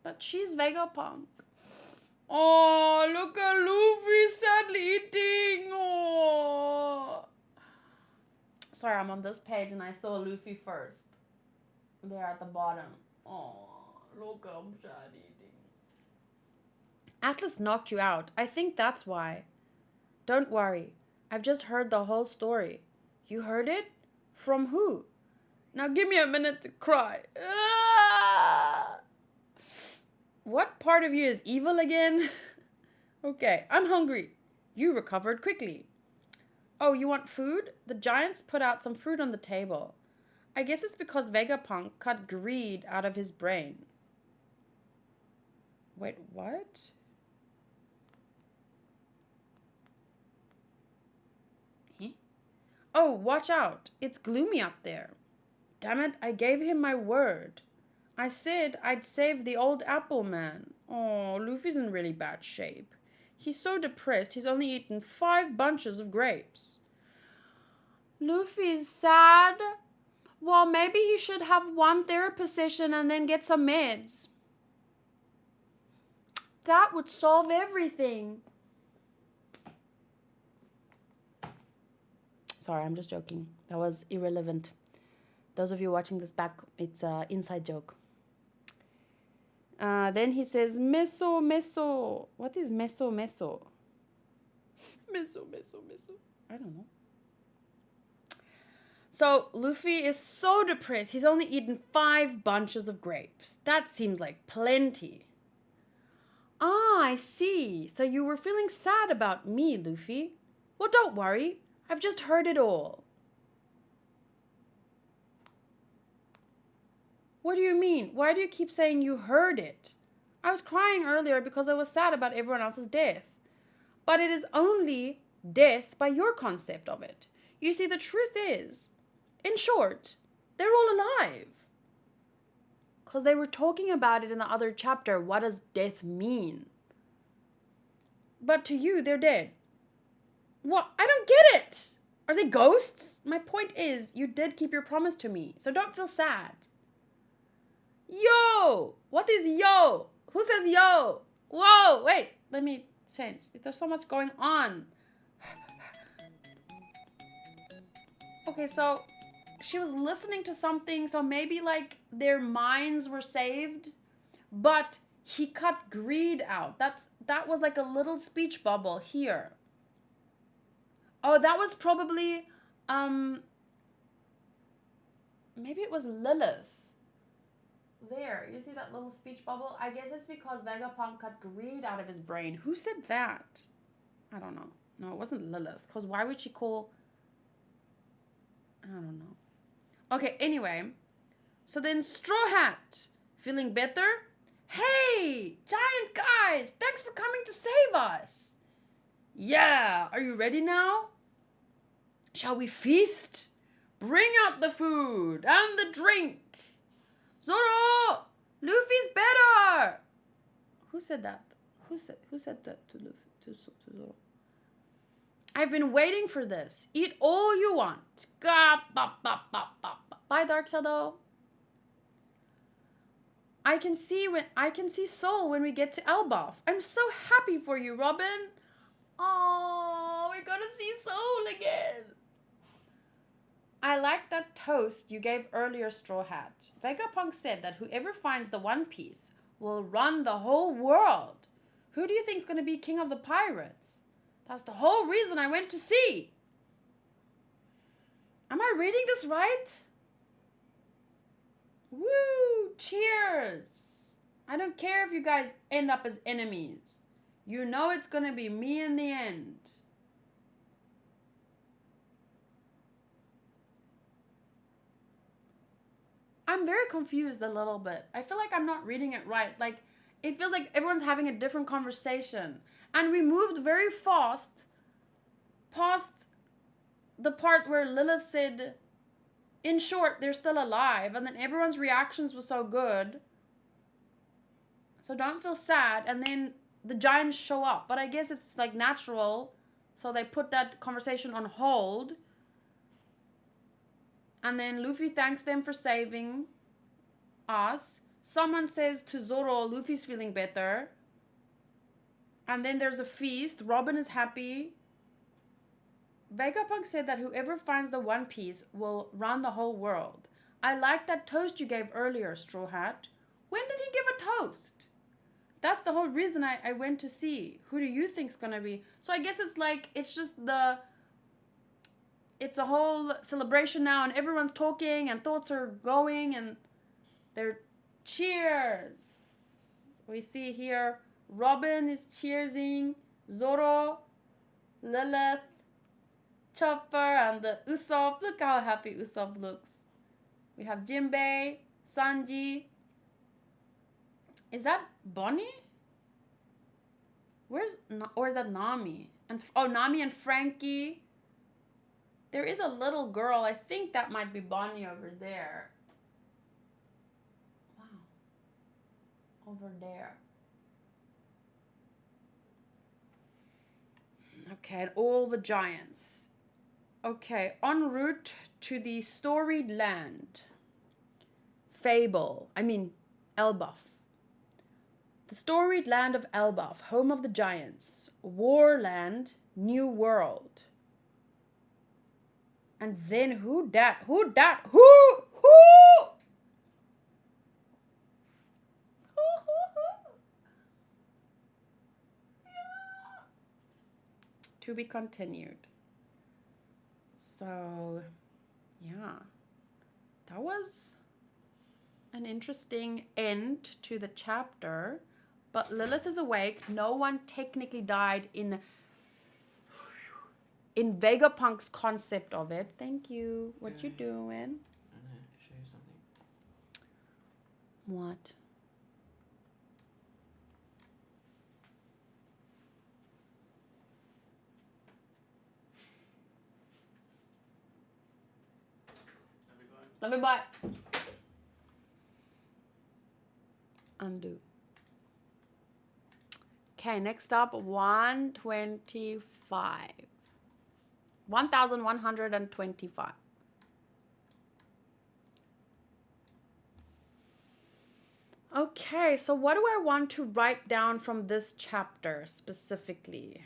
But she's Vegapunk. Oh, look at Luffy sadly eating. Oh. Sorry, I'm on this page and I saw Luffy first. There at the bottom. Oh, look at him sad eating. Atlas knocked you out. I think that's why. Don't worry. I've just heard the whole story. You heard it? From who? Now give me a minute to cry. Ah! What part of you is evil again? Okay, I'm hungry. You recovered quickly. Oh, you want food? The giants put out some fruit on the table. I guess it's because Vegapunk cut greed out of his brain. Wait, what? Oh, watch out. It's gloomy up there. Damn it, I gave him my word. I said I'd save the old apple man. Oh, Luffy's in really bad shape. He's so depressed he's only eaten 5 bunches of grapes. Luffy's sad? Well, maybe he should have one therapist session and then get some meds. That would solve everything. Sorry, I'm just joking. That was irrelevant. Those of you watching this back, it's an inside joke. Then he says, meso, meso. What is meso, meso? Meso, meso, meso. I don't know. So, Luffy is so depressed, he's only eaten 5 bunches of grapes. That seems like plenty. Ah, I see. So you were feeling sad about me, Luffy. Well, don't worry. I've just heard it all. What do you mean? Why do you keep saying you heard it? I was crying earlier because I was sad about everyone else's death. But it is only death by your concept of it. You see, the truth is, in short, they're all alive. Because they were talking about it in the other chapter. What does death mean? But to you, they're dead. What? I don't get it. Are they ghosts? My point is, you did keep your promise to me. So don't feel sad. Yo! What is yo? Who says yo? Whoa! Wait, let me change. There's so much going on. Okay, so she was listening to something, so maybe like their minds were saved, but he cut greed out. That was like a little speech bubble here. Oh, that was probably maybe it was Lilith. There, you see that little speech bubble? I guess it's because Vegapunk cut greed out of his brain. Who said that? I don't know. No, it wasn't Lilith. Because why would she call... I don't know. Okay, anyway. So then Straw Hat. Feeling better? Hey, giant guys. Thanks for coming to save us. Yeah, are you ready now? Shall we feast? Bring out the food and the drink. Zoro! Luffy's better! Who said that? Who said that to Luffy? To Zoro? I've been waiting for this. Eat all you want. Bye, Dark Shadow. I can see Soul when we get to Elbaf. I'm so happy for you, Robin. Oh, we're gonna see Soul again. I like that toast you gave earlier, Straw Hat. Vegapunk said that whoever finds the One Piece will run the whole world. Who do you think's going to be king of the pirates? That's the whole reason I went to sea. Am I reading this right? Woo! Cheers! I don't care if you guys end up as enemies. You know it's going to be me in the end. I'm very confused a little bit. I feel like I'm not reading it right. Like, it feels like everyone's having a different conversation. And we moved very fast past the part where Lilith said, in short, they're still alive. And then everyone's reactions were so good. So don't feel sad. And then the giants show up. But I guess it's like natural. So they put that conversation on hold. And then Luffy thanks them for saving us. Someone says to Zoro, Luffy's feeling better. And then there's a feast. Robin is happy. Vega Punk said that whoever finds the One Piece will run the whole world. I like that toast you gave earlier, Straw Hat. When did he give a toast? That's the whole reason I went to see. Who do you think's gonna be? So I guess it's like, it's just the... It's a whole celebration now and everyone's talking and thoughts are going and they're... Cheers! We see here Robin is cheersing, Zoro, Lilith, Chopper, and the Usopp. Look how happy Usopp looks. We have Jinbei, Sanji. Is that Bonnie? Or is that Nami? And Nami and Frankie. There is a little girl. I think that might be Bonnie over there. Wow. Over there. Okay, and all the giants. Okay, en route to the storied land. Elbaf. The storied land of Elbaf, home of the giants. Warland, New World. And then who dat? To be continued. So, yeah. That was an interesting end to the chapter. But Lilith is awake. No one technically died in Vega Punk's concept of it. Thank you. What you doing? I know. Show you something. What? Let me buy. Undo. Okay, next up, 125. 1,125. Okay, so what do I want to write down from this chapter specifically?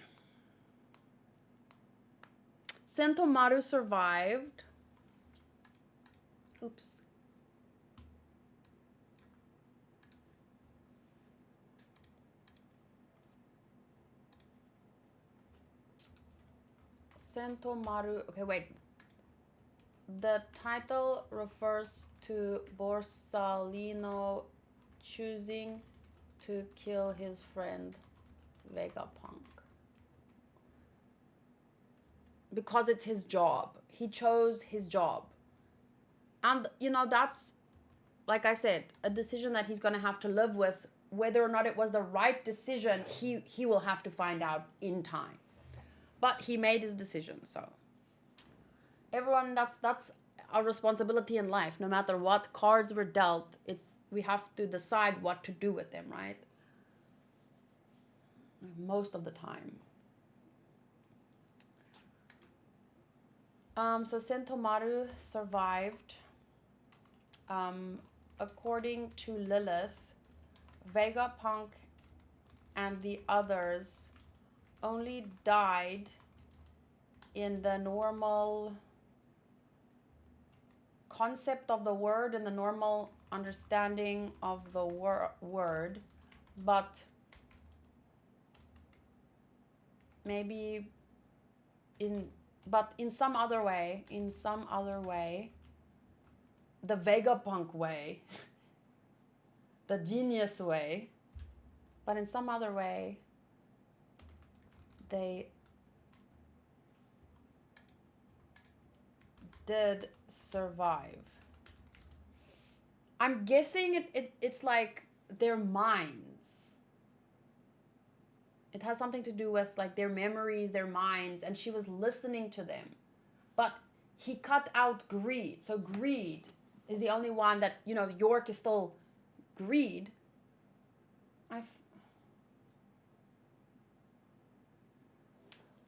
Sentomaru survived. Oops. Sentomaru. Okay, wait. The title refers to Borsalino choosing to kill his friend Vega Punk. Because it's his job. He chose his job. And, that's, like I said, a decision that he's going to have to live with. Whether or not it was the right decision, he will have to find out in time. But he made his decision, so. Everyone, that's our responsibility in life. No matter what cards were dealt, we have to decide what to do with them, right? Most of the time. So Sentomaru survived. According to Lilith, Vega Punk and the others only died in the normal concept of the word and the normal understanding of the word, but maybe in some other way, the Vega Punk way, the genius way, but in some other way, they did survive. I'm guessing it's like their minds. It has something to do with like their memories, their minds, and she was listening to them. But he cut out greed. So greed is the only one that, York is still greed.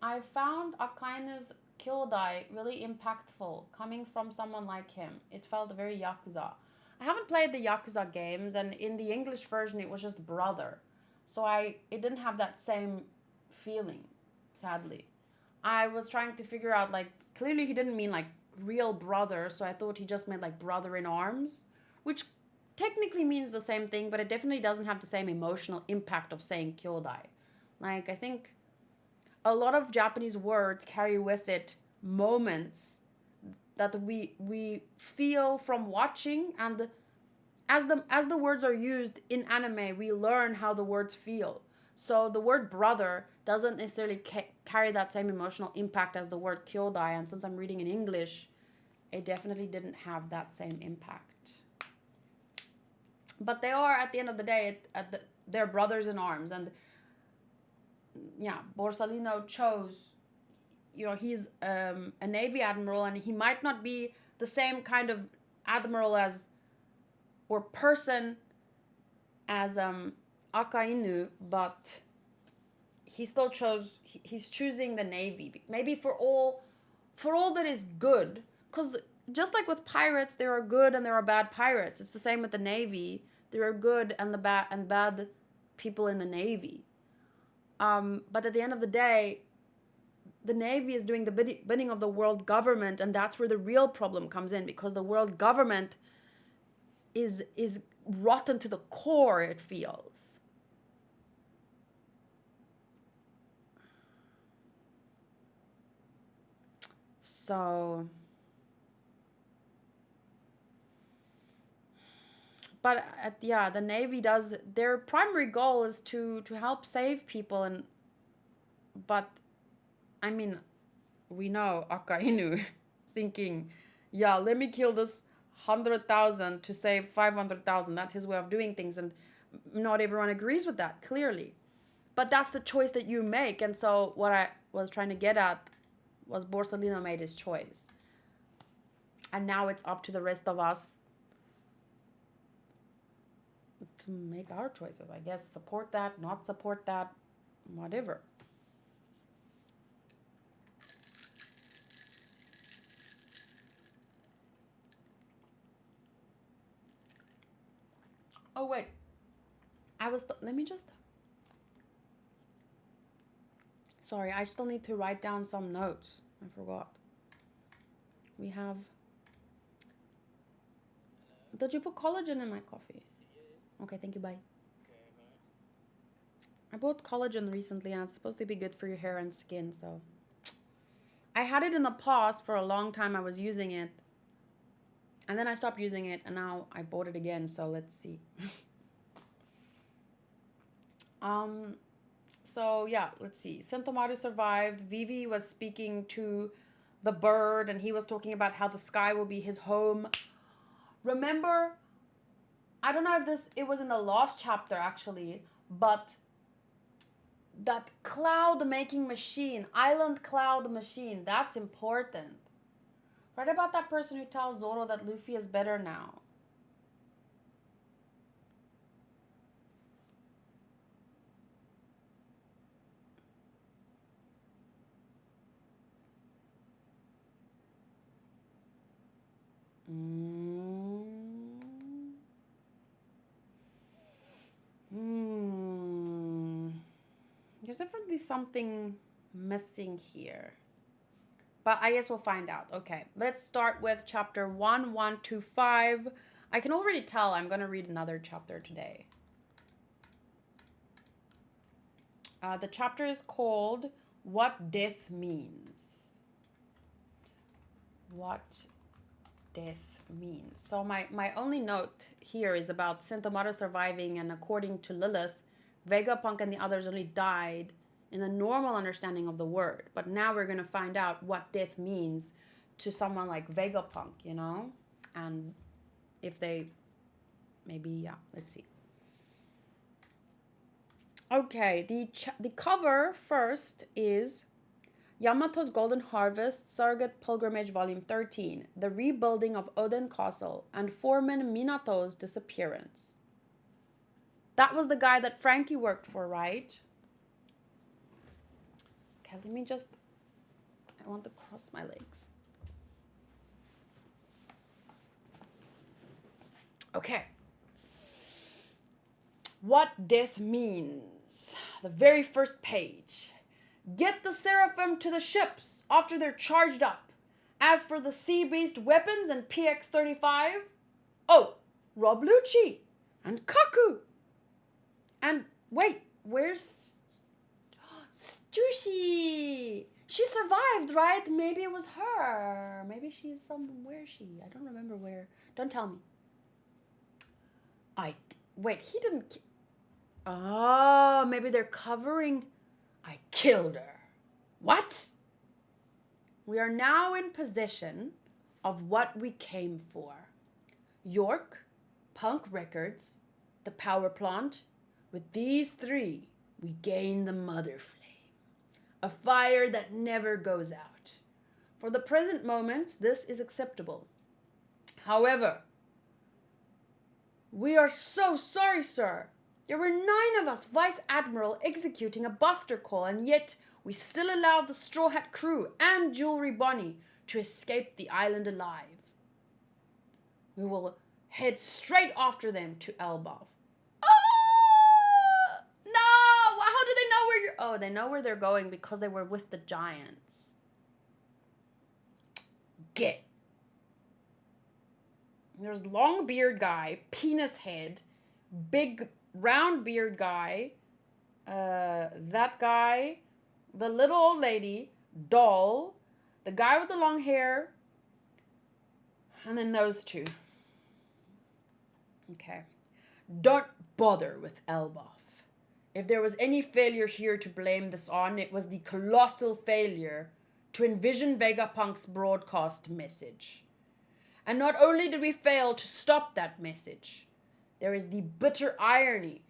I found Akainu's Kyodai really impactful coming from someone like him. It felt very Yakuza. I haven't played the Yakuza games, and in the English version it was just brother. So it didn't have that same feeling, sadly. I was trying to figure out, like, clearly he didn't mean like real brother, so I thought he just meant like brother in arms, which technically means the same thing, but it definitely doesn't have the same emotional impact of saying Kyodai. Like, I think a lot of Japanese words carry with it moments that we feel from watching, and as the words are used in anime, we learn how the words feel. So the word brother doesn't necessarily carry that same emotional impact as the word kyodai, and since I'm reading in English, it definitely didn't have that same impact. But they are, at the end of the day, they're brothers in arms, and yeah, Borsalino chose, he's a Navy admiral, and he might not be the same kind of admiral as or person as Akainu, but he still chose. He's choosing the Navy, maybe for all that is good, because just like with pirates, there are good and there are bad pirates. It's the same with the Navy. There are good and the bad people in the Navy. But at the end of the day, the Navy is doing the bidding of the world government, and that's where the real problem comes in, because the world government is rotten to the core, it feels. So, but yeah, the Navy does, their primary goal is to help save people, and but I mean, we know Akainu thinking, yeah, let me kill this 100,000 to save 500,000. That's his way of doing things, and not everyone agrees with that, clearly. But that's the choice that you make, and so what I was trying to get at was Borsalino made his choice. And now it's up to the rest of us to make our choices. I guess support that, not support that, whatever. Oh, wait. Let me just. Sorry, I still need to write down some notes. I forgot. We have. Did you put collagen in my coffee? Okay, thank you, bye. I bought collagen recently, and it's supposed to be good for your hair and skin, so. I had it in the past for a long time. I was using it. And then I stopped using it, and now I bought it again, so let's see. So yeah, let's see. Sentomaru survived. Vivi was speaking to the bird, and he was talking about how the sky will be his home. Remember, I don't know if it was in the last chapter actually, but that cloud making machine, island cloud machine, that's important. Right about that person who tells Zoro that Luffy is better now. There's definitely something missing here. But I guess we'll find out. Okay, let's start with chapter 1125. I can already tell I'm going to read another chapter today. The chapter is called What Death Means. What Death Means. So my only note here is about Sentomaru surviving, and according to Lilith, Vega Punk and the others only died in the normal understanding of the word. But now we're going to find out what death means to someone like Vega Punk, and if they maybe, yeah, let's see. Okay, the cover first is Yamato's Golden Harvest, Surrogate Pilgrimage Volume 13, The Rebuilding of Oden Castle, and Foreman Minato's Disappearance. That was the guy that Frankie worked for, right? Okay, let me just... I want to cross my legs. Okay. What death means. The very first page. Get the seraphim to the ships after they're charged up. As for the sea beast weapons and PX-35, oh, Rob Lucci and Kaku. And wait, where's Stussy? She survived, right? Maybe it was her. Maybe she's where is she? I don't remember where. Don't tell me. Wait, he didn't. Oh, maybe they're covering. I killed her. What? We are now in possession of what we came for. York, Punk Records, the power plant. With these three, we gain the mother flame. A fire that never goes out. For the present moment, this is acceptable. However, we are so sorry, sir. There were 9 of us, Vice Admiral, executing a buster call, and yet we still allowed the Straw Hat crew and Jewelry Bonnie to escape the island alive. We will head straight after them to Elbaf. Oh, no! How do they know where you're... Oh, they know where they're going because they were with the giants. Get. There's long beard guy, penis head, big round beard guy, that guy, the little old lady, doll, the guy with the long hair, and then those two. Okay. Don't bother with Elbaf. If there was any failure here to blame this on, it was the colossal failure to envision Vega Punk's broadcast message. And not only did we fail to stop that message, there is the bitter irony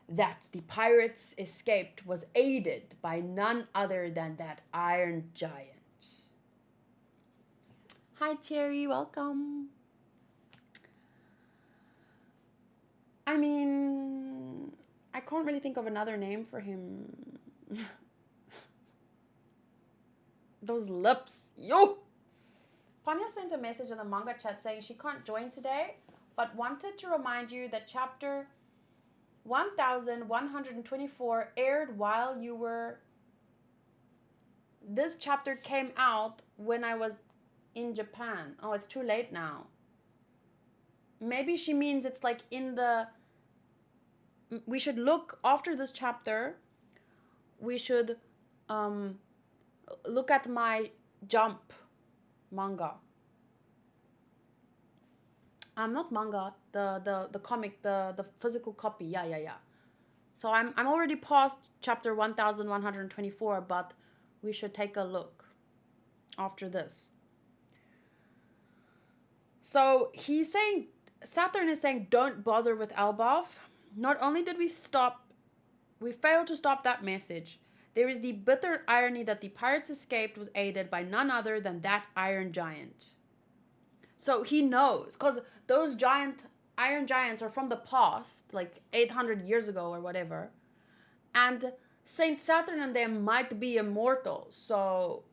that the pirates' escape was aided by none other than that Iron Giant. Hi, Cherry. Welcome. I mean, I can't really think of another name for him. Those lips. Yo! Panya sent a message in the manga chat saying she can't join today, but wanted to remind you that chapter 1124 aired while you were... This chapter came out when I was in Japan. Oh, it's too late now. Maybe she means it's like in the... We should look after this chapter. We should look at my Jump manga. Not manga, the comic, the physical copy. Yeah. So I'm already past chapter 1124, but we should take a look after this. So he's saying, Saturn is saying, don't bother with Elbaf. Not only did we failed to stop that message, there is the bitter irony that the pirates' escape was aided by none other than that Iron Giant. So he knows, because those Iron Giants are from the past, like 800 years ago or whatever. And Saint Saturn and them might be immortal, so...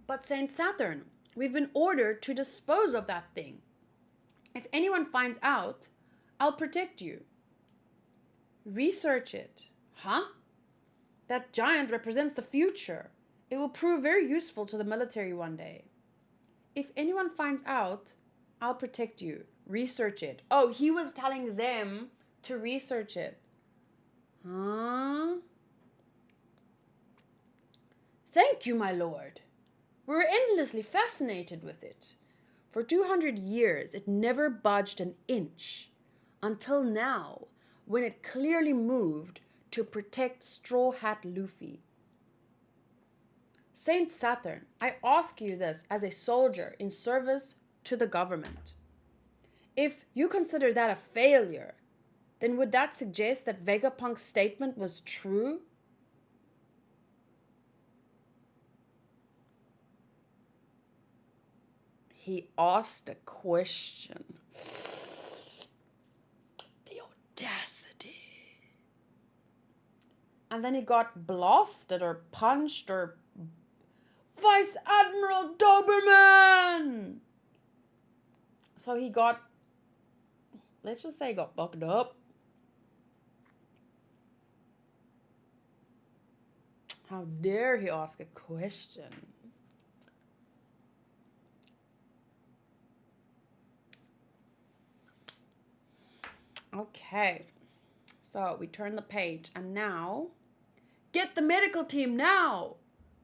But Saint Saturn, we've been ordered to dispose of that thing. If anyone finds out, I'll protect you. Research it. Huh? That giant represents the future. It will prove very useful to the military one day. If anyone finds out, I'll protect you. Research it. Oh, he was telling them to research it. Huh? Thank you, my lord. We're endlessly fascinated with it. For 200 years, it never budged an inch. Until now, when it clearly moved to protect Straw Hat Luffy. Saint Saturn, I ask you this as a soldier in service to the government. If you consider that a failure, then would that suggest that Vega Punk's statement was true? He asked a question. The audacity. And then he got blasted or punched or... Vice Admiral Doberman! So he got... Let's just say he got bucked up. How dare he ask a question? Okay. So we turn the page and now... Get the medical team now!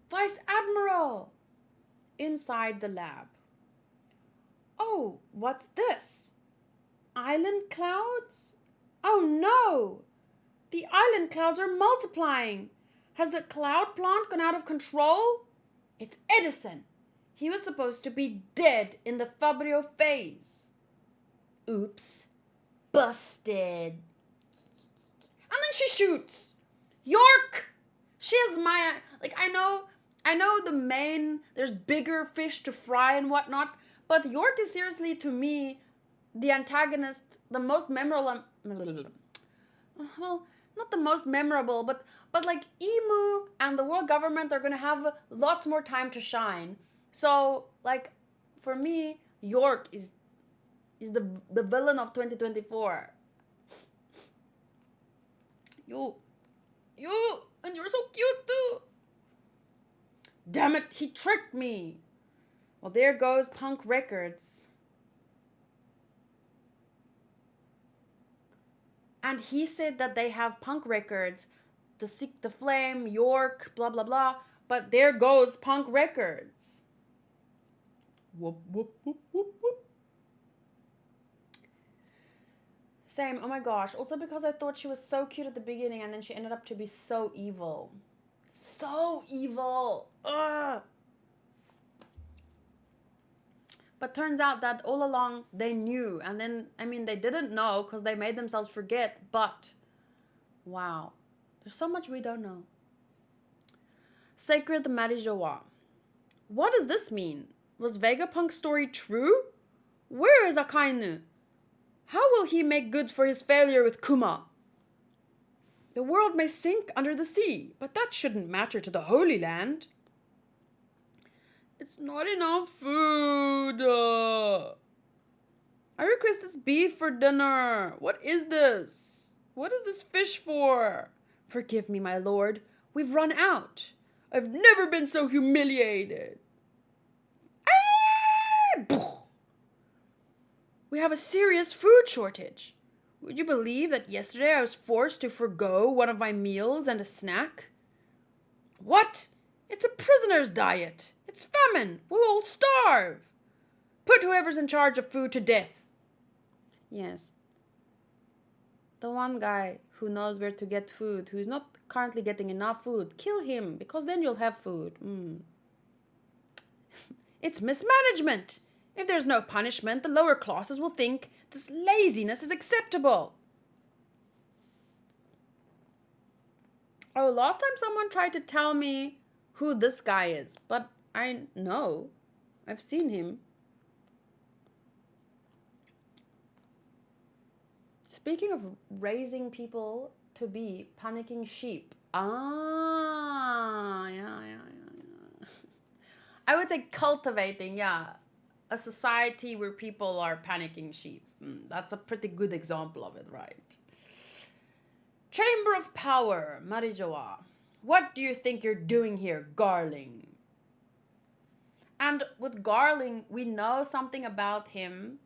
Vice Admiral! Inside the lab. Oh, what's this? Island clouds? Oh no! The island clouds are multiplying. Has the cloud plant gone out of control? It's Edison. He was supposed to be dead in the Fabrio phase. Oops. Busted. And then she shoots. York! She has my... Like, I know the main... There's bigger fish to fry and whatnot. But York is seriously, to me, the antagonist, the most memorable... Well, not the most memorable, but like Emu and the world government are going to have lots more time to shine. So, like, for me, York is the villain of 2024. You, and you're so cute too. Damn it, he tricked me. Well, there goes Punk Records. And he said that they have Punk Records, the Seek the Flame, York, blah, blah, blah. But there goes Punk Records. Whoop, whoop, whoop, whoop, whoop. Same, oh my gosh. Also because I thought she was so cute at the beginning and then she ended up to be so evil. So evil. Ugh. But turns out that all along they knew. And then, I mean, they didn't know because they made themselves forget. But, wow. There's so much we don't know. Sacred Marijoa. What does this mean? Was Vega Punk's story true? Where is Akainu? How will he make good for his failure with Kuma? The world may sink under the sea, but that shouldn't matter to the Holy Land. It's not enough food. I request this beef for dinner. What is this? What is this fish for? Forgive me, my lord. We've run out. I've never been so humiliated. We have a serious food shortage. Would you believe that yesterday I was forced to forgo one of my meals and a snack? What? It's a prisoner's diet. It's famine. We'll all starve. Put whoever's in charge of food to death. Yes. The one guy who knows where to get food, who's not currently getting enough food, kill him, because then you'll have food. It's mismanagement. If there's no punishment, the lower classes will think this laziness is acceptable. Oh, last time someone tried to tell me who this guy is, but I know. I've seen him. Speaking of raising people to be panicking sheep. Yeah. I would say cultivating, yeah. A society where people are panicking sheep. That's a pretty good example of it, right? Chamber of Power, Marijoa. What do you think you're doing here, Garling? And with Garling, we know something about him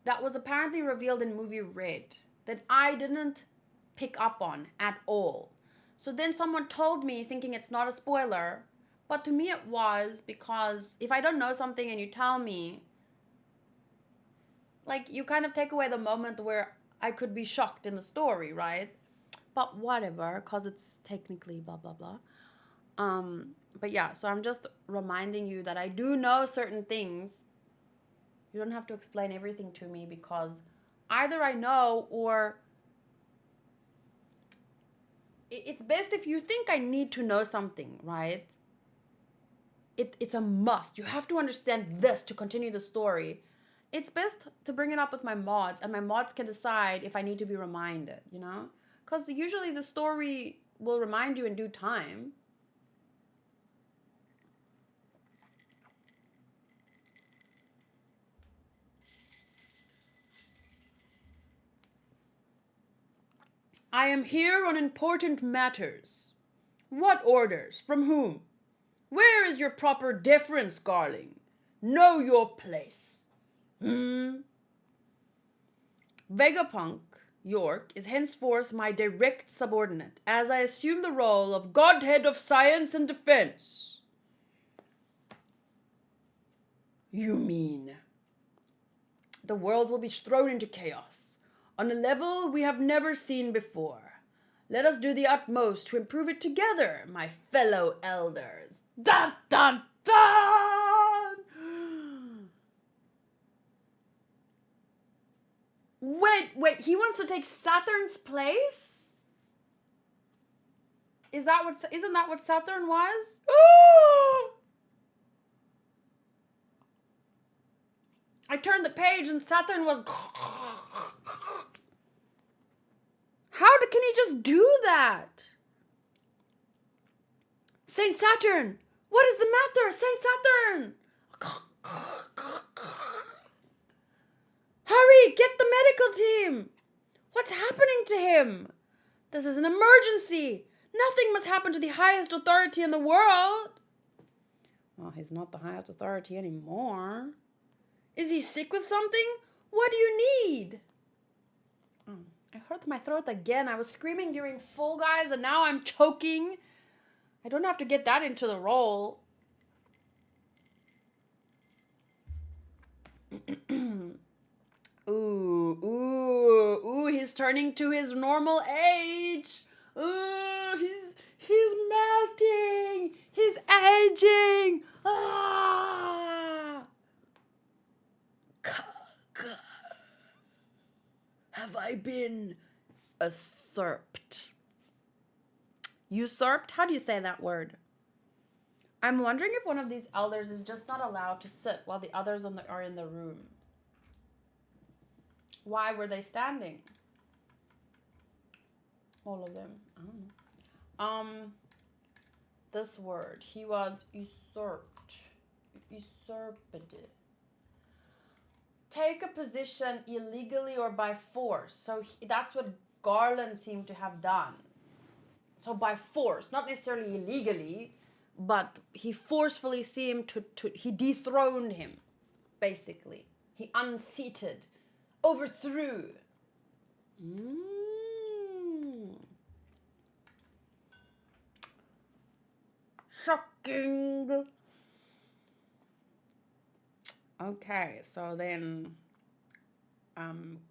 that was apparently revealed in movie Red that I didn't pick up on at all. So then someone told me, thinking it's not a spoiler, but to me it was, because if I don't know something and you tell me, like, you kind of take away the moment where I could be shocked in the story, right? But whatever, because it's technically blah, blah, blah. But yeah, so I'm just reminding you that I do know certain things. You don't have to explain everything to me, because either I know or it's best if you think I need to know something, right? It's a must. You have to understand this to continue the story. it's best to bring it up with my mods, and my mods can decide if I need to be reminded, you know? Because usually the story will remind you in due time. I am here on important matters. What orders? From whom? Where is your proper deference, Garling? Know your place. Vega Punk, York, is henceforth my direct subordinate, as I assume the role of Godhead of Science and Defense. You mean the world will be thrown into chaos, on a level we have never seen before. Let us do the utmost to improve it together, my fellow elders. Dun, dun, dun! Wait, he wants to take Saturn's place? Isn't that what Saturn was? I turned the page and Saturn was... can he just do that? Saint Saturn! What is the matter? Saint Saturn! Hurry! Get the medical team! What's happening to him? This is an emergency! Nothing must happen to the highest authority in the world! Well, he's not the highest authority anymore. Is he sick with something? What do you need? Oh, I hurt my throat again. I was screaming during Full Guys and now I'm choking. I don't have to get that into the role. Ooh, he's turning to his normal age. Ooh, he's melting. He's aging. Ah! Have I been usurped? Usurped? How do you say that word? I'm wondering if one of these elders is just not allowed to sit while the others are in the room. Why were they standing? All of them. I don't know. This word. He was usurped. Usurped. Take a position illegally or by force. So that's what Garland seemed to have done. So by force, not necessarily illegally, but he forcefully seemed he dethroned him, basically. He unseated, overthrew. Shocking. Okay, so then,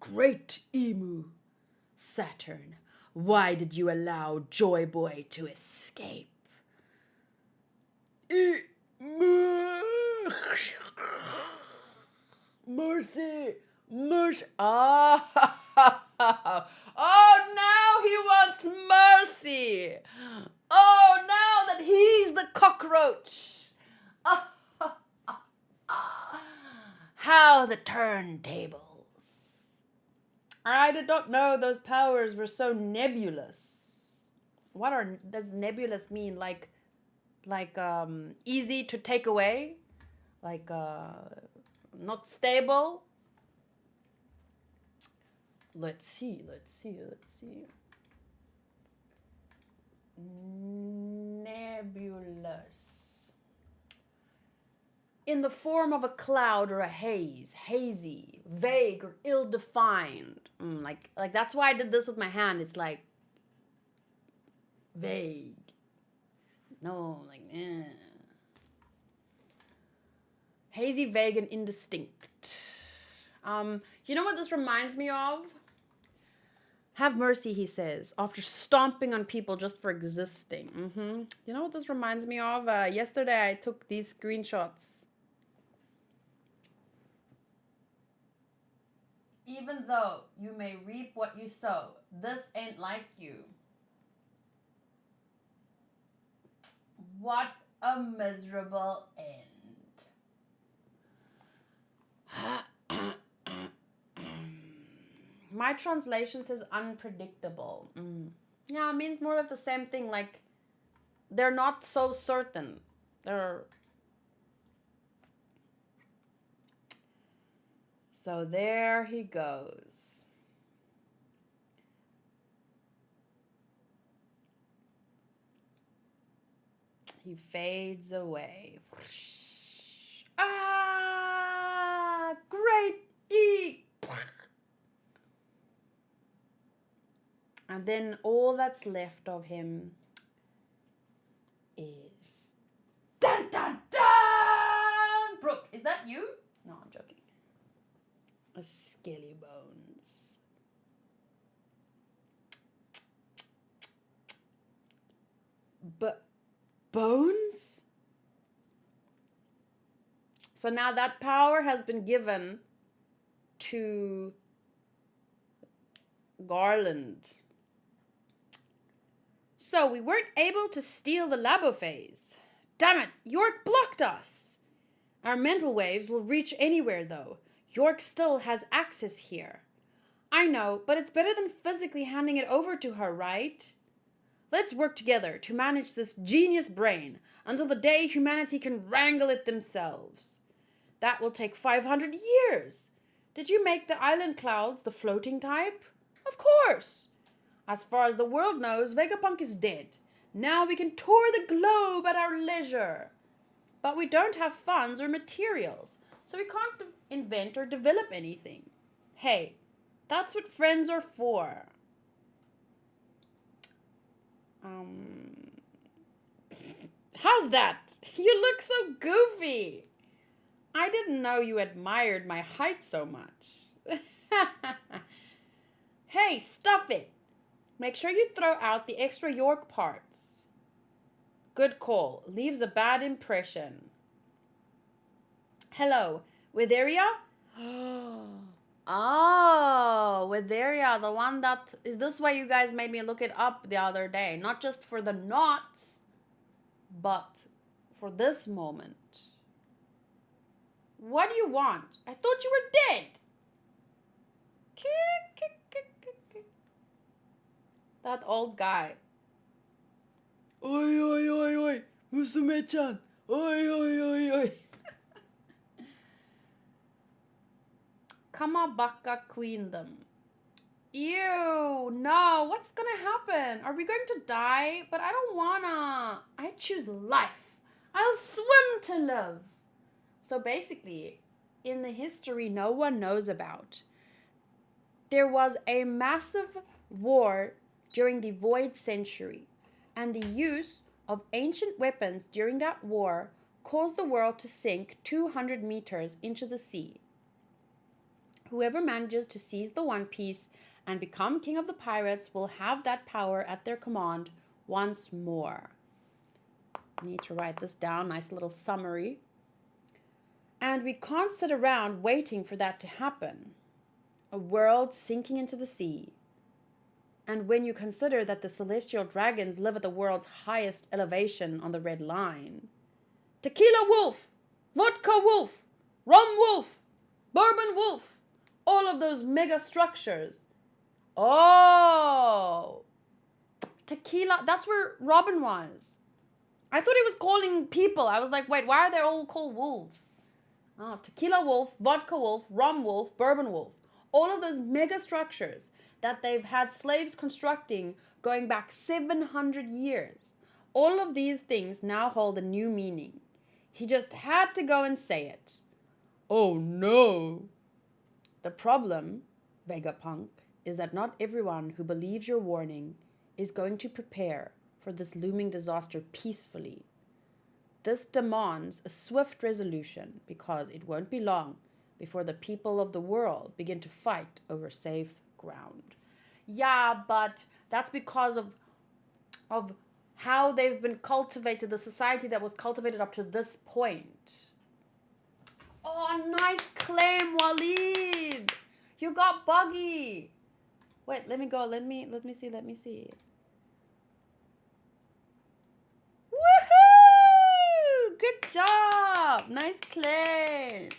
Great Emu, Saturn, why did you allow Joy Boy to escape? Mercy. Oh, now he wants mercy. Oh, now that he's the cockroach. How the turntables. I did not know those powers were so nebulous. Does nebulous mean? Like easy to take away? Like not stable? Let's see. Nebulous. In the form of a cloud or a haze, hazy, vague or ill-defined. Like that's why I did this with my hand. It's like vague. No, like hazy, vague, and indistinct. You know what this reminds me of? Have mercy, he says, after stomping on people just for existing. You know what this reminds me of? Yesterday I took these screenshots. Even though you may reap what you sow, this ain't like you. What a miserable end. My translation says unpredictable. Yeah, it means more of the same thing. Like, they're not so certain. They're... So there he goes. He fades away. Ah, great E. And then all that's left of him is dun dun dun. Brooke, is that you? No, I'm joking. A skelly bones. But bones? So now that power has been given to Garland. So we weren't able to steal the labo phase. Damn it, York blocked us. Our mental waves will reach anywhere though. York still has access here. I know, but it's better than physically handing it over to her, right? Let's work together to manage this genius brain until the day humanity can wrangle it themselves. That will take 500 years. Did you make the island clouds the floating type? Of course. As far as the world knows, Vega Punk is dead. Now we can tour the globe at our leisure. But we don't have funds or materials, so we can't invent or develop anything. Hey, that's what friends are for. How's that? You look so goofy. I didn't know you admired my height so much. Hey, stuff it. Make sure you throw out the extra York parts. Good call. Leaves a bad impression. Hello, Witheria? Oh, Witheria, the one that... Is this why you guys made me look it up the other day? Not just for the knots, but for this moment. What do you want? I thought you were dead. That old guy. Oi, oi, oi, oi. Musume-chan. Oi, oi, oi, oi. Kamabaka Queendom. Ew, no. What's gonna happen? Are we going to die? But I don't wanna. I choose life. I'll swim to live. So basically, in the history no one knows about, there was a massive war during the Void Century, and the use of ancient weapons during that war caused the world to sink 200 meters into the sea. Whoever manages to seize the One Piece and become king of the pirates will have that power at their command once more. I need to write this down, nice little summary. And we can't sit around waiting for that to happen. A world sinking into the sea. And when you consider that the celestial dragons live at the world's highest elevation on the red line. Tequila wolf, vodka wolf, rum wolf, bourbon wolf, all of those mega structures. Oh, tequila, that's where Robin was. I thought he was calling people. I was like, wait, why are they all called wolves? Oh, tequila wolf, vodka wolf, rum wolf, bourbon wolf. All of those mega structures that they've had slaves constructing going back 700 years. All of these things now hold a new meaning. He just had to go and say it. Oh no. The problem, Vega Punk, is that not everyone who believes your warning is going to prepare for this looming disaster peacefully. This demands a swift resolution because it won't be long before the people of the world begin to fight over safe ground. Yeah, but that's because of how they've been cultivated, the society that was cultivated up to this point. Oh, nice claim, Waleed. You got buggy. Wait, let me go. Let me see. Woohoo! Good job. Nice claim.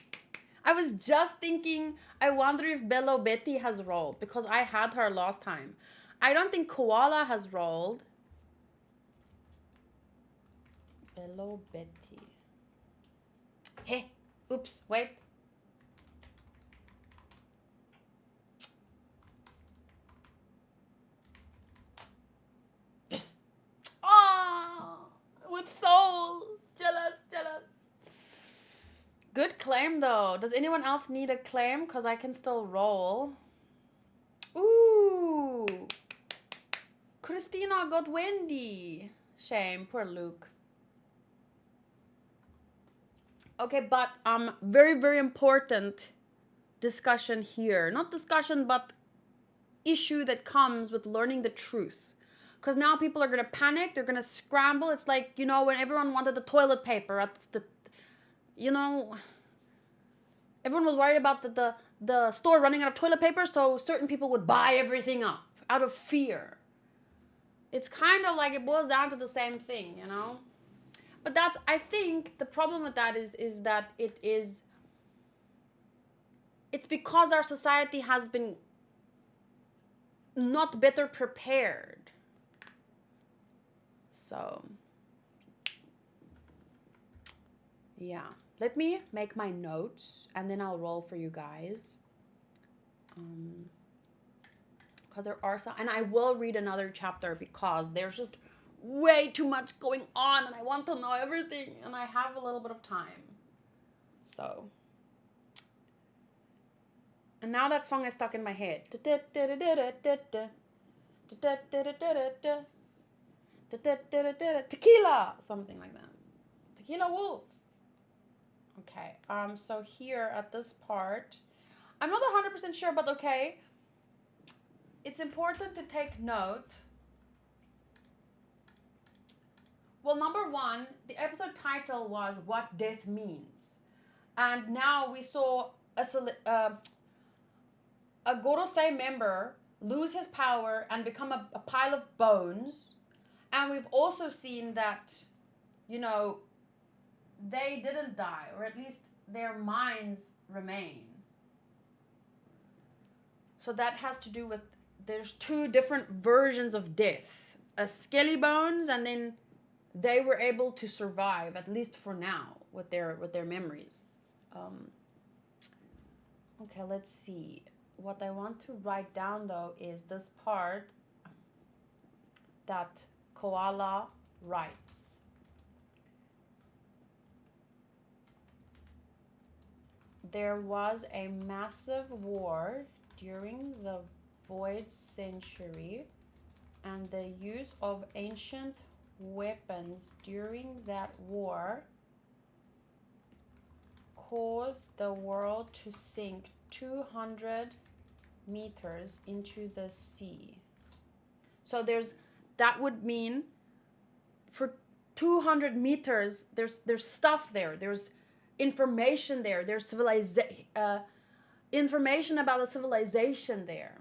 I was just thinking, I wonder if Bello Betty has rolled because I had her last time. I don't think Koala has rolled. Bello Betty. Hey, oops, wait. Yes. Oh, with soul. Jealous, jealous. Good claim though. Does anyone else need a claim? Because I can still roll. Ooh. Christina got Wendy. Shame, poor Luke. Okay, but very, very important discussion here. Not discussion, but issue that comes with learning the truth. Because now people are going to panic. They're going to scramble. It's like, you know, when everyone wanted the toilet paper at the, you know, everyone was worried about the store running out of toilet paper. So certain people would buy everything up out of fear. It's kind of like it boils down to the same thing, you know? But that's, I think the problem with that is that it's because our society has been not better prepared. So, yeah. Let me make my notes and then I'll roll for you guys. Because there are some, and I will read another chapter because there's just way too much going on and I want to know everything and I have a little bit of time. So, and now that song is stuck in my head. Tequila, something like that. Tequila Wolf. Okay, so here at this part, I'm not 100% sure, but okay. It's important to take note. Well, number one, the episode title was What Death Means. And now we saw a Gorosei member lose his power and become a pile of bones. And we've also seen that, you know, they didn't die, or at least their minds remain. So that has to do with, there's two different versions of death. A skelly bones, and then they were able to survive, at least for now, with their memories. Okay, let's see. What I want to write down, though, is this part that Koala writes. There was a massive war during the Void Century, and the use of ancient weapons during that war caused the world to sink 200 meters into the sea. So that would mean for 200 meters there's stuff there. There's information there. There's information about the civilization there.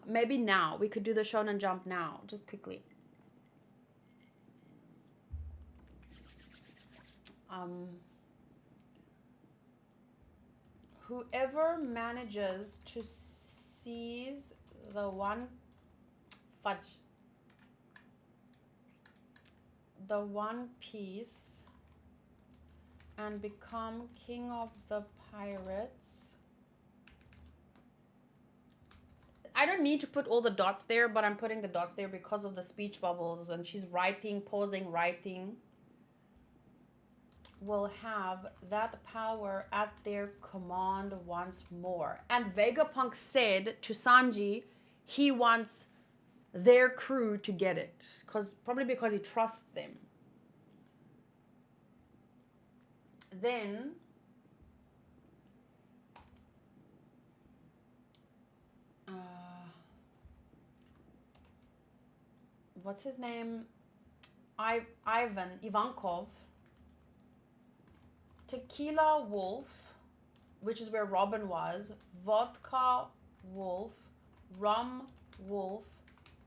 Maybe now we could do the Shonen Jump now, just quickly. Whoever manages to seize the One Piece and become king of the pirates. I don't need to put all the dots there, but I'm putting the dots there because of the speech bubbles, and she's writing, pausing, writing. Will have that power at their command once more. And Vega Punk said to Sanji he wants their crew to get it, probably because he trusts them. Then what's his name? Ivan Ivankov. Tequila Wolf, which is where Robin was. Vodka Wolf. Rum Wolf.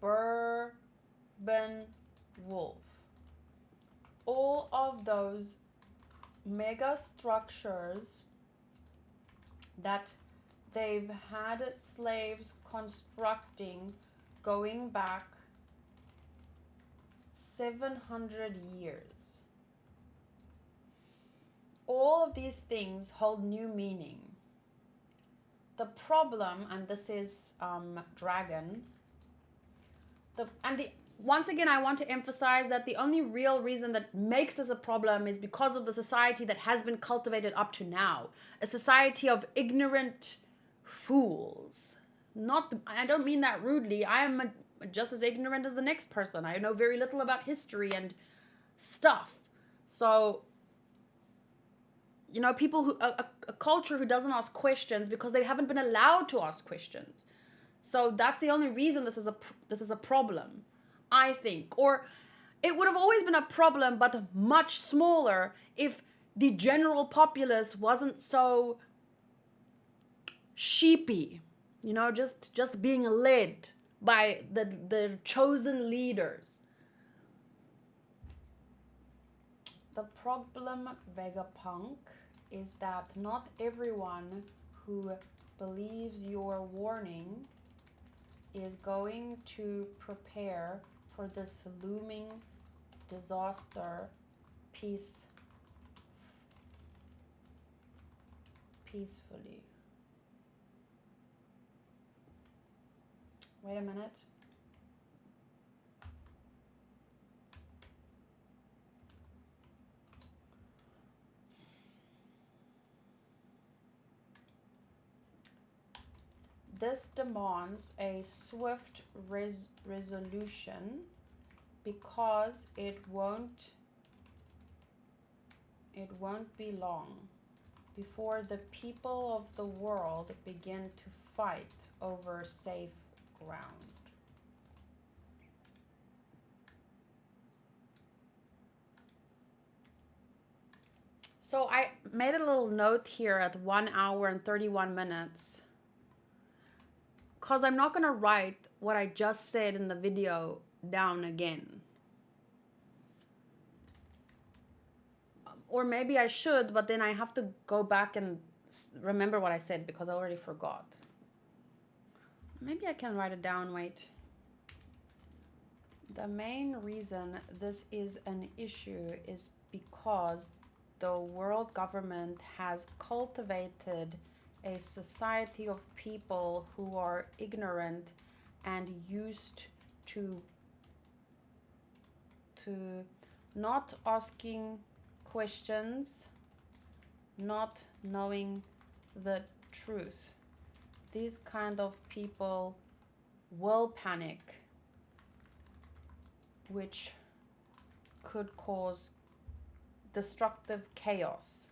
Bourbon Wolf. All of those mega structures that they've had slaves constructing going back 700 years. All of these things hold new meaning. The problem, and this is Dragon, once again, I want to emphasize that the only real reason that makes this a problem is because of the society that has been cultivated up to now. A society of ignorant fools. I don't mean that rudely. I am just as ignorant as the next person. I know very little about history and stuff. So, you know, people who, a culture who doesn't ask questions because they haven't been allowed to ask questions. So that's the only reason this is a problem, I think. Or it would have always been a problem, but much smaller if the general populace wasn't so sheepy, you know, just being led by the chosen leaders. The problem, Vega Punk, is that not everyone who believes your warning is going to prepare for this looming disaster peacefully. Wait a minute. This demands a swift resolution because it won't be long before the people of the world begin to fight over safe ground. So I made a little note here at 1 hour and 31 minutes. Because I'm not going to write what I just said in the video down again. Or maybe I should, but then I have to go back and remember what I said because I already forgot. Maybe I can write it down, wait. The main reason this is an issue is because the world government has cultivated a society of people who are ignorant and used to not asking questions, not knowing the truth. These kind of people will panic, which could cause destructive chaos.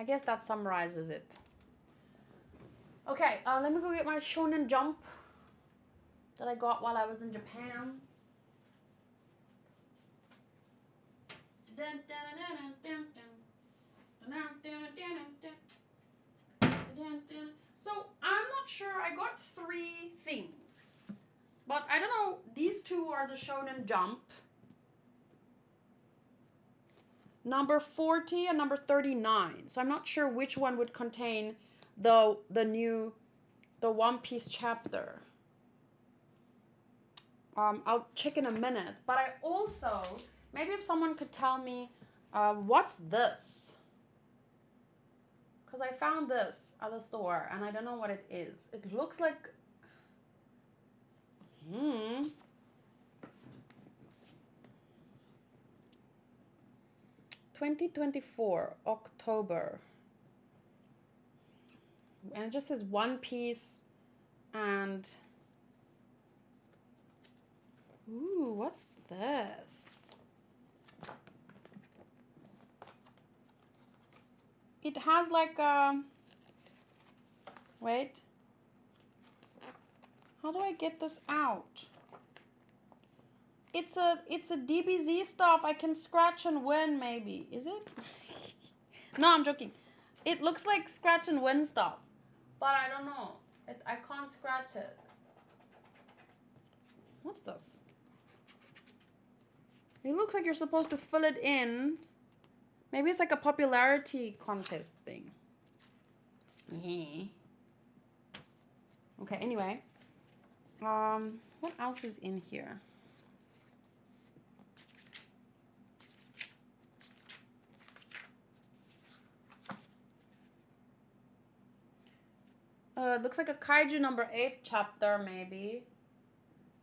I guess that summarizes it. Okay, let me go get my Shonen Jump that I got while I was in Japan. So, I'm not sure. I got 3 things. But I don't know. These 2 are the Shonen Jump. Number 40 and number 39. So I'm not sure which one would contain the One Piece chapter. I'll check in a minute. But I also, maybe if someone could tell me, what's this? Because I found this at the store and I don't know what it is. It looks like, 2024, October. And it just says One Piece and... Ooh, what's this? It has like a... Wait. How do I get this out? It's a DBZ stuff. I can scratch and win maybe. Is it? No, I'm joking. It looks like scratch and win stuff. But I don't know. I can't scratch it. What's this? It looks like you're supposed to fill it in. Maybe it's like a popularity contest thing. Yeah. Okay, anyway. What else is in here? It looks like a Kaiju number 8 chapter, maybe.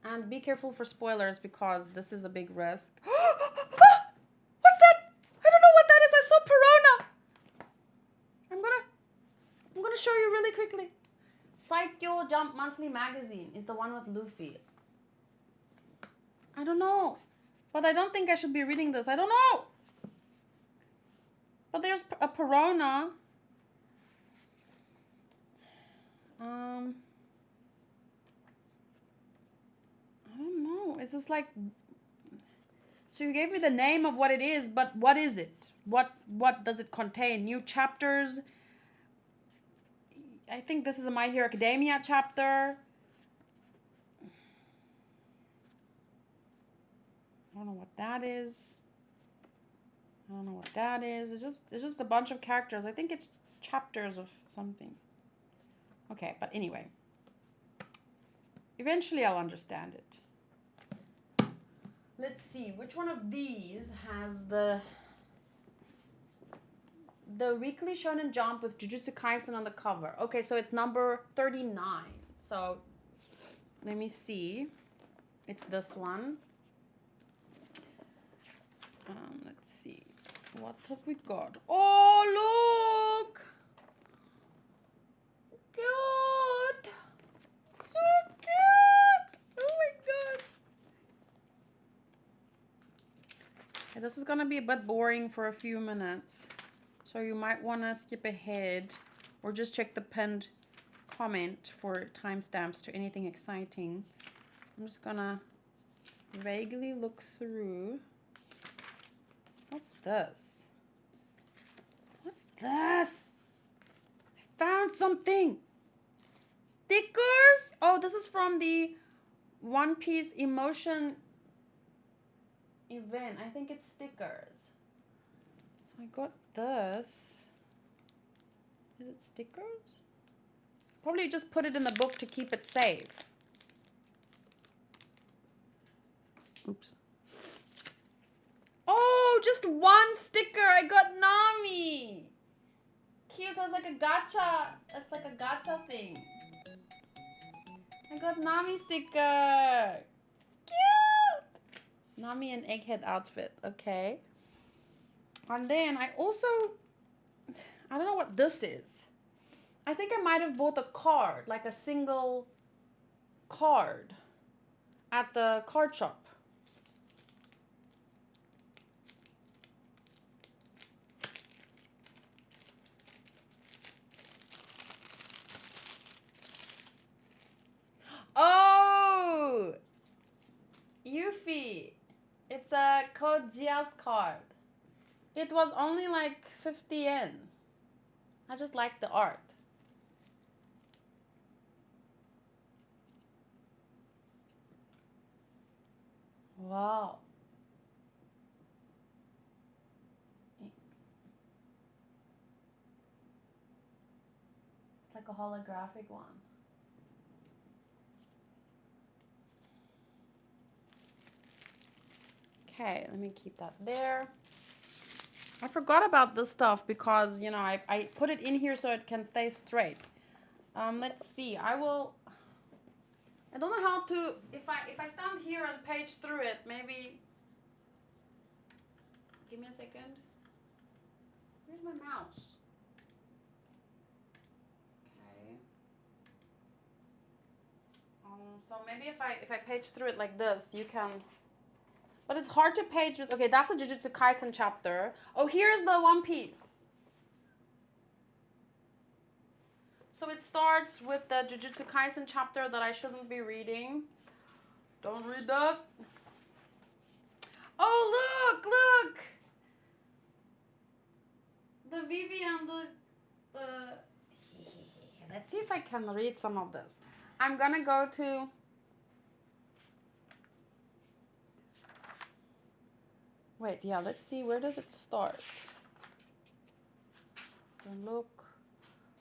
And be careful for spoilers because this is a big risk. What's that? I don't know what that is. I saw Piranha. I'm gonna show you really quickly. Psycho Jump Monthly Magazine is the one with Luffy. I don't know. But I don't think I should be reading this. I don't know. But there's a Piranha. I don't know. Is this like... So you gave me the name of what it is, but what is it? What does it contain? New chapters? I think this is a My Hero Academia chapter. I don't know what that is. I don't know what that is. It's just a bunch of characters. I think it's chapters of something. Okay, but anyway. Eventually I'll understand it. Let's see, which one of these has the Weekly Shonen Jump with Jujutsu Kaisen on the cover? Okay, so it's number 39. So, let me see. It's this one. Let's see. What have we got? Oh, look! Cute! So cute! Oh my gosh! Okay, this is gonna be a bit boring for a few minutes. So you might want to skip ahead or just check the pinned comment for timestamps to anything exciting. I'm just gonna vaguely look through. What's this? What's this? I found something. Stickers? Oh, this is from the One Piece Emotion event. I think it's stickers. So I got this. Is it stickers? Probably just put it in the book to keep it safe. Oops. Oh, just one sticker. I got Nami. Cute. So it's like a gacha. It's like a gacha thing. I got Nami sticker. Cute. Nami and Egghead outfit. Okay. And then I also... I don't know what this is. I think I might have bought a card. Like a single card. At the card shop. Oh! Yuffie. It's a Code Geass card. It was only like 50 yen. I just like the art. Wow. It's like a holographic one. Okay, let me keep that there. I forgot about this stuff because, you know, I put it in here so it can stay straight. Let's see. I don't know how to, if I stand here and page through it, maybe, give me a second. Where's my mouse? Okay. So maybe if I page through it like this, you can... But it's hard to page with... Okay, that's a Jujutsu Kaisen chapter. Oh, here's the One Piece. So it starts with the Jujutsu Kaisen chapter that I shouldn't be reading. Don't read that. Oh, look! The Vivi and the... Let's see if I can read some of this. I'm gonna go to... Wait, yeah, let's see. Where does it start? Look.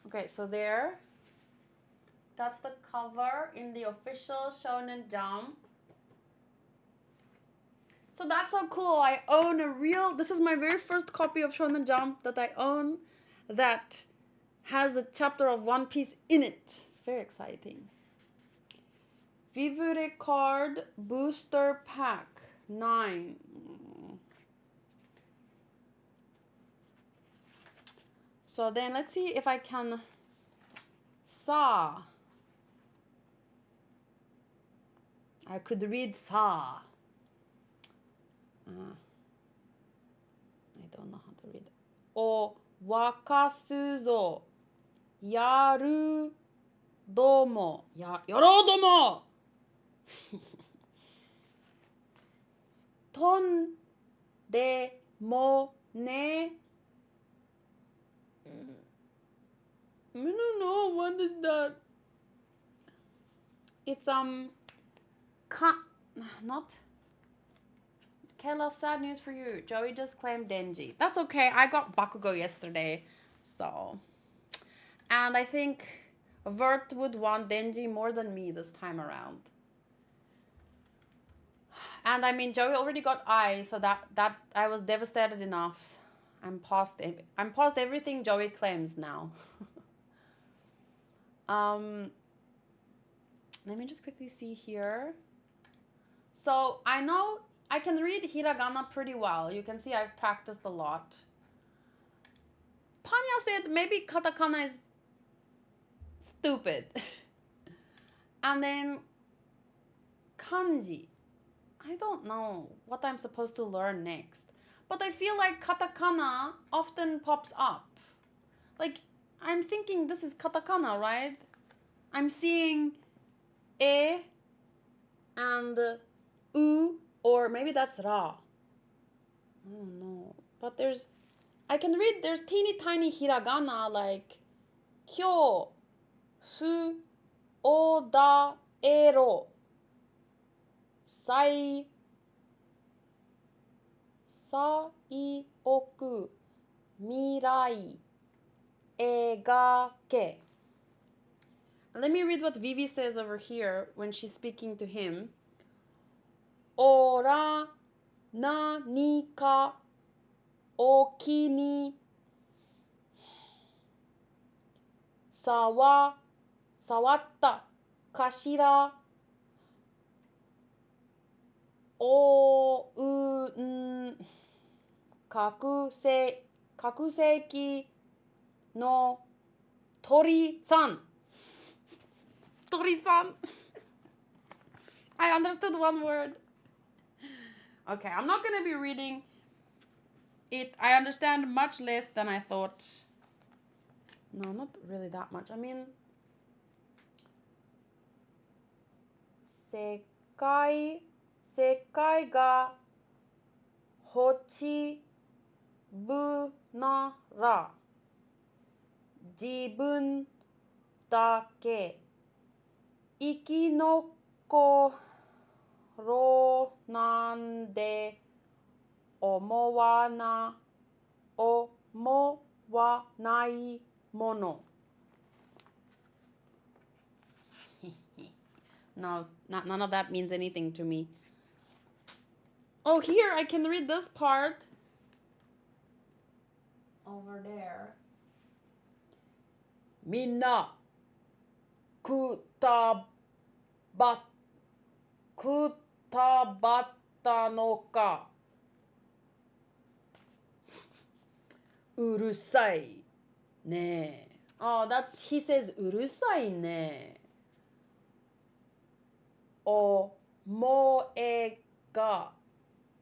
Okay, so there. That's the cover in the official Shonen Jump. So that's so cool. I own a real... This is my very first copy of Shonen Jump that I own that has a chapter of One Piece in it. It's very exciting. Vivure Card Booster Pack 9. So then let's see if I can saw. I could read saw. I don't know how to read. O wakasuzo yaru domo. Yoro domo. Ton de mo ne. I don't know, what is that? It's not Kayla, sad news for you. Joey just claimed Denji. That's okay. I got Bakugo yesterday, so. And I think Vert would want Denji more than me this time around. And I mean, Joey already got I, so that I was devastated enough. I'm past everything Joey claims now. Let me just quickly see here. So I know I can read hiragana pretty well. You can see I've practiced a lot. Panya said maybe katakana is stupid. And then kanji. I don't know what I'm supposed to learn next. But I feel like katakana often pops up. Like, I'm thinking this is katakana, right? I'm seeing e and u, or maybe that's ra. I don't know. But I can read, there's teeny tiny hiragana like kyo, su, oda, ero, sai, oku, mirai, egake. Let me read what Vivi says over here when she's speaking to him. Ora nani ka oki ni sawatta kashira o kakuseki no tori-san. Tori-san. I understood one word. Okay, I'm not going to be reading it. I understand much less than I thought. No, not really that much. I mean, sekai ga hochibu nara jibun dake ikinokoro nande omowanai mono. No, none of that means anything to me. Oh, here I can read this part. Over there. Minna kutabatta no ka. Urusai ne. Oh, he says urusai ne. O moe ga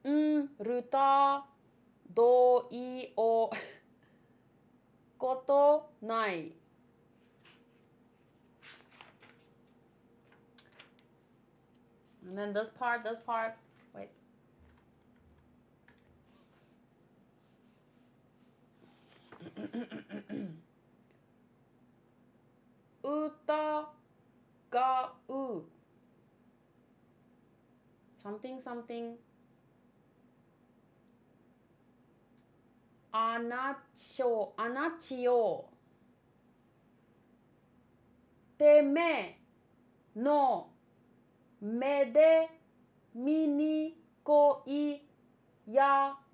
ruta doi o koto nai. And then this part. Wait. Utagau. Something. Anachio. Teme no me de mini koi yatagaki.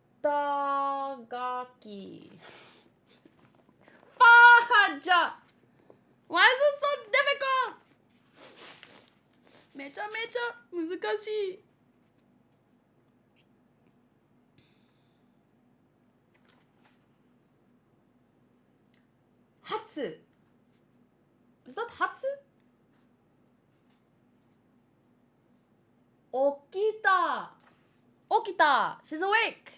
Faja! Why is it so difficult? めちゃめちゃ難しい。初 Is that hatsu? Okita. She's awake.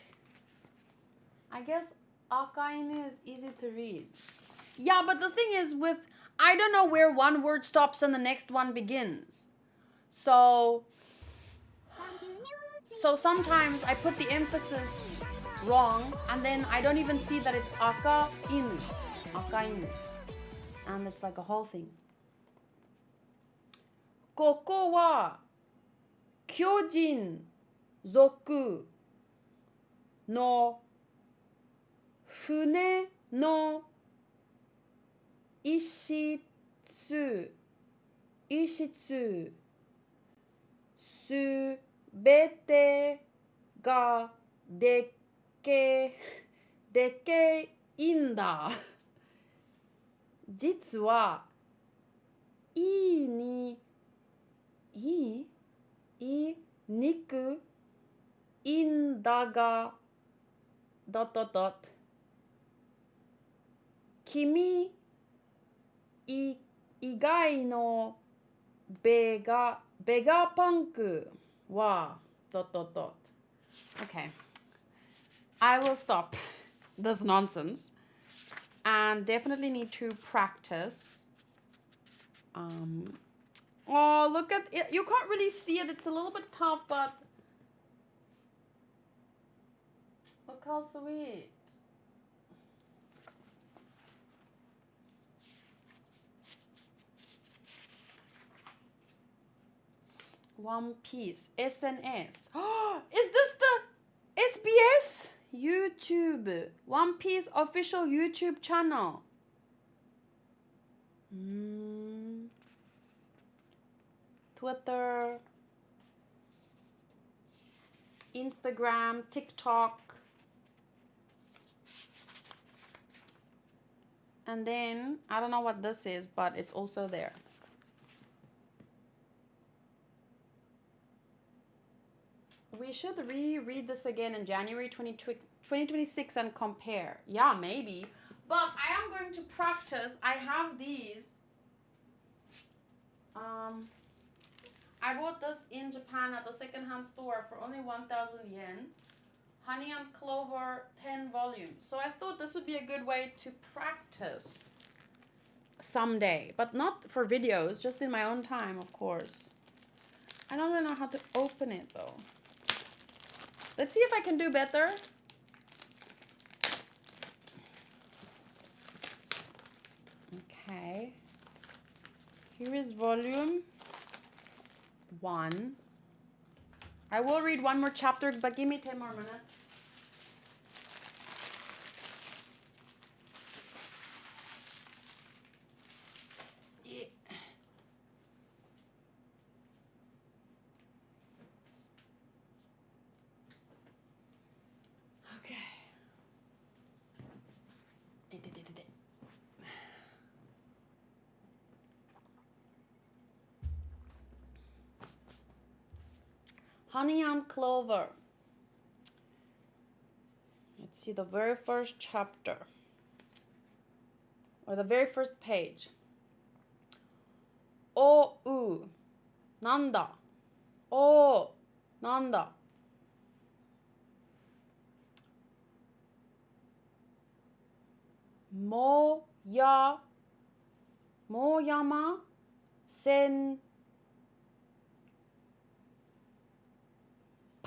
I guess akainu is easy to read. Yeah, but the thing is I don't know where one word stops and the next one begins. So sometimes I put the emphasis wrong and then I don't even see that it's akainu. And it's like a whole thing. ここは巨人族の船の一室すべてがでけいんだ。実はいにくいんだが君以外のベガパンクはOkay, I will stop this nonsense and definitely need to practice. Oh, look at it. You can't really see it. It's a little bit tough, but look how sweet. One Piece. SNS. Oh, is this the SBS? YouTube. One Piece official YouTube channel. Twitter, Instagram, TikTok. And then, I don't know what this is, but it's also there. We should reread this again in January 2026 and compare. Yeah, maybe. But I am going to practice. I have these. I bought this in Japan at the secondhand store for only 1,000 yen. Honey and Clover 10 volumes. So I thought this would be a good way to practice someday. But not for videos, just in my own time, of course. I don't really know how to open it, though. Let's see if I can do better. Okay. Here is volume 1. I will read one more chapter, but give me 10 more minutes. Yeah. Okay. Honey and Clover. Let's see the very first chapter. Or the very first page. Oh, nanda. Oh, nanda. Moyama sen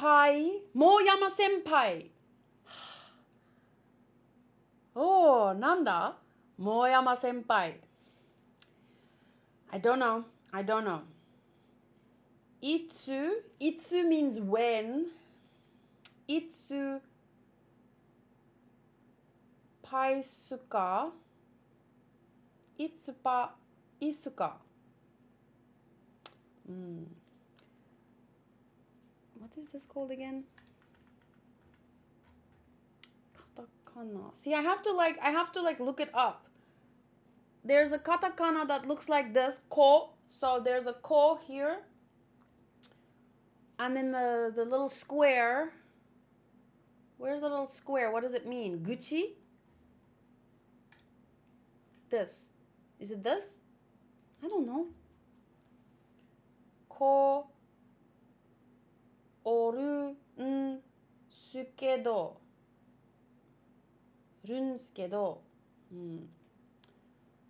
senpai. Moyama senpai. Oh, nanda? Moyama senpai. I don't know. Itsu. Itsu means when. Itsu paisuka. Itsupa isuka. What is this called again? Katakana. See, I have to look it up. There's a katakana that looks like this, ko. So there's a ko here. And then the little square. Where's the little square? What does it mean? Gucci? This. Is it this? I don't know. Ko oru n sukedo. Runsukedo.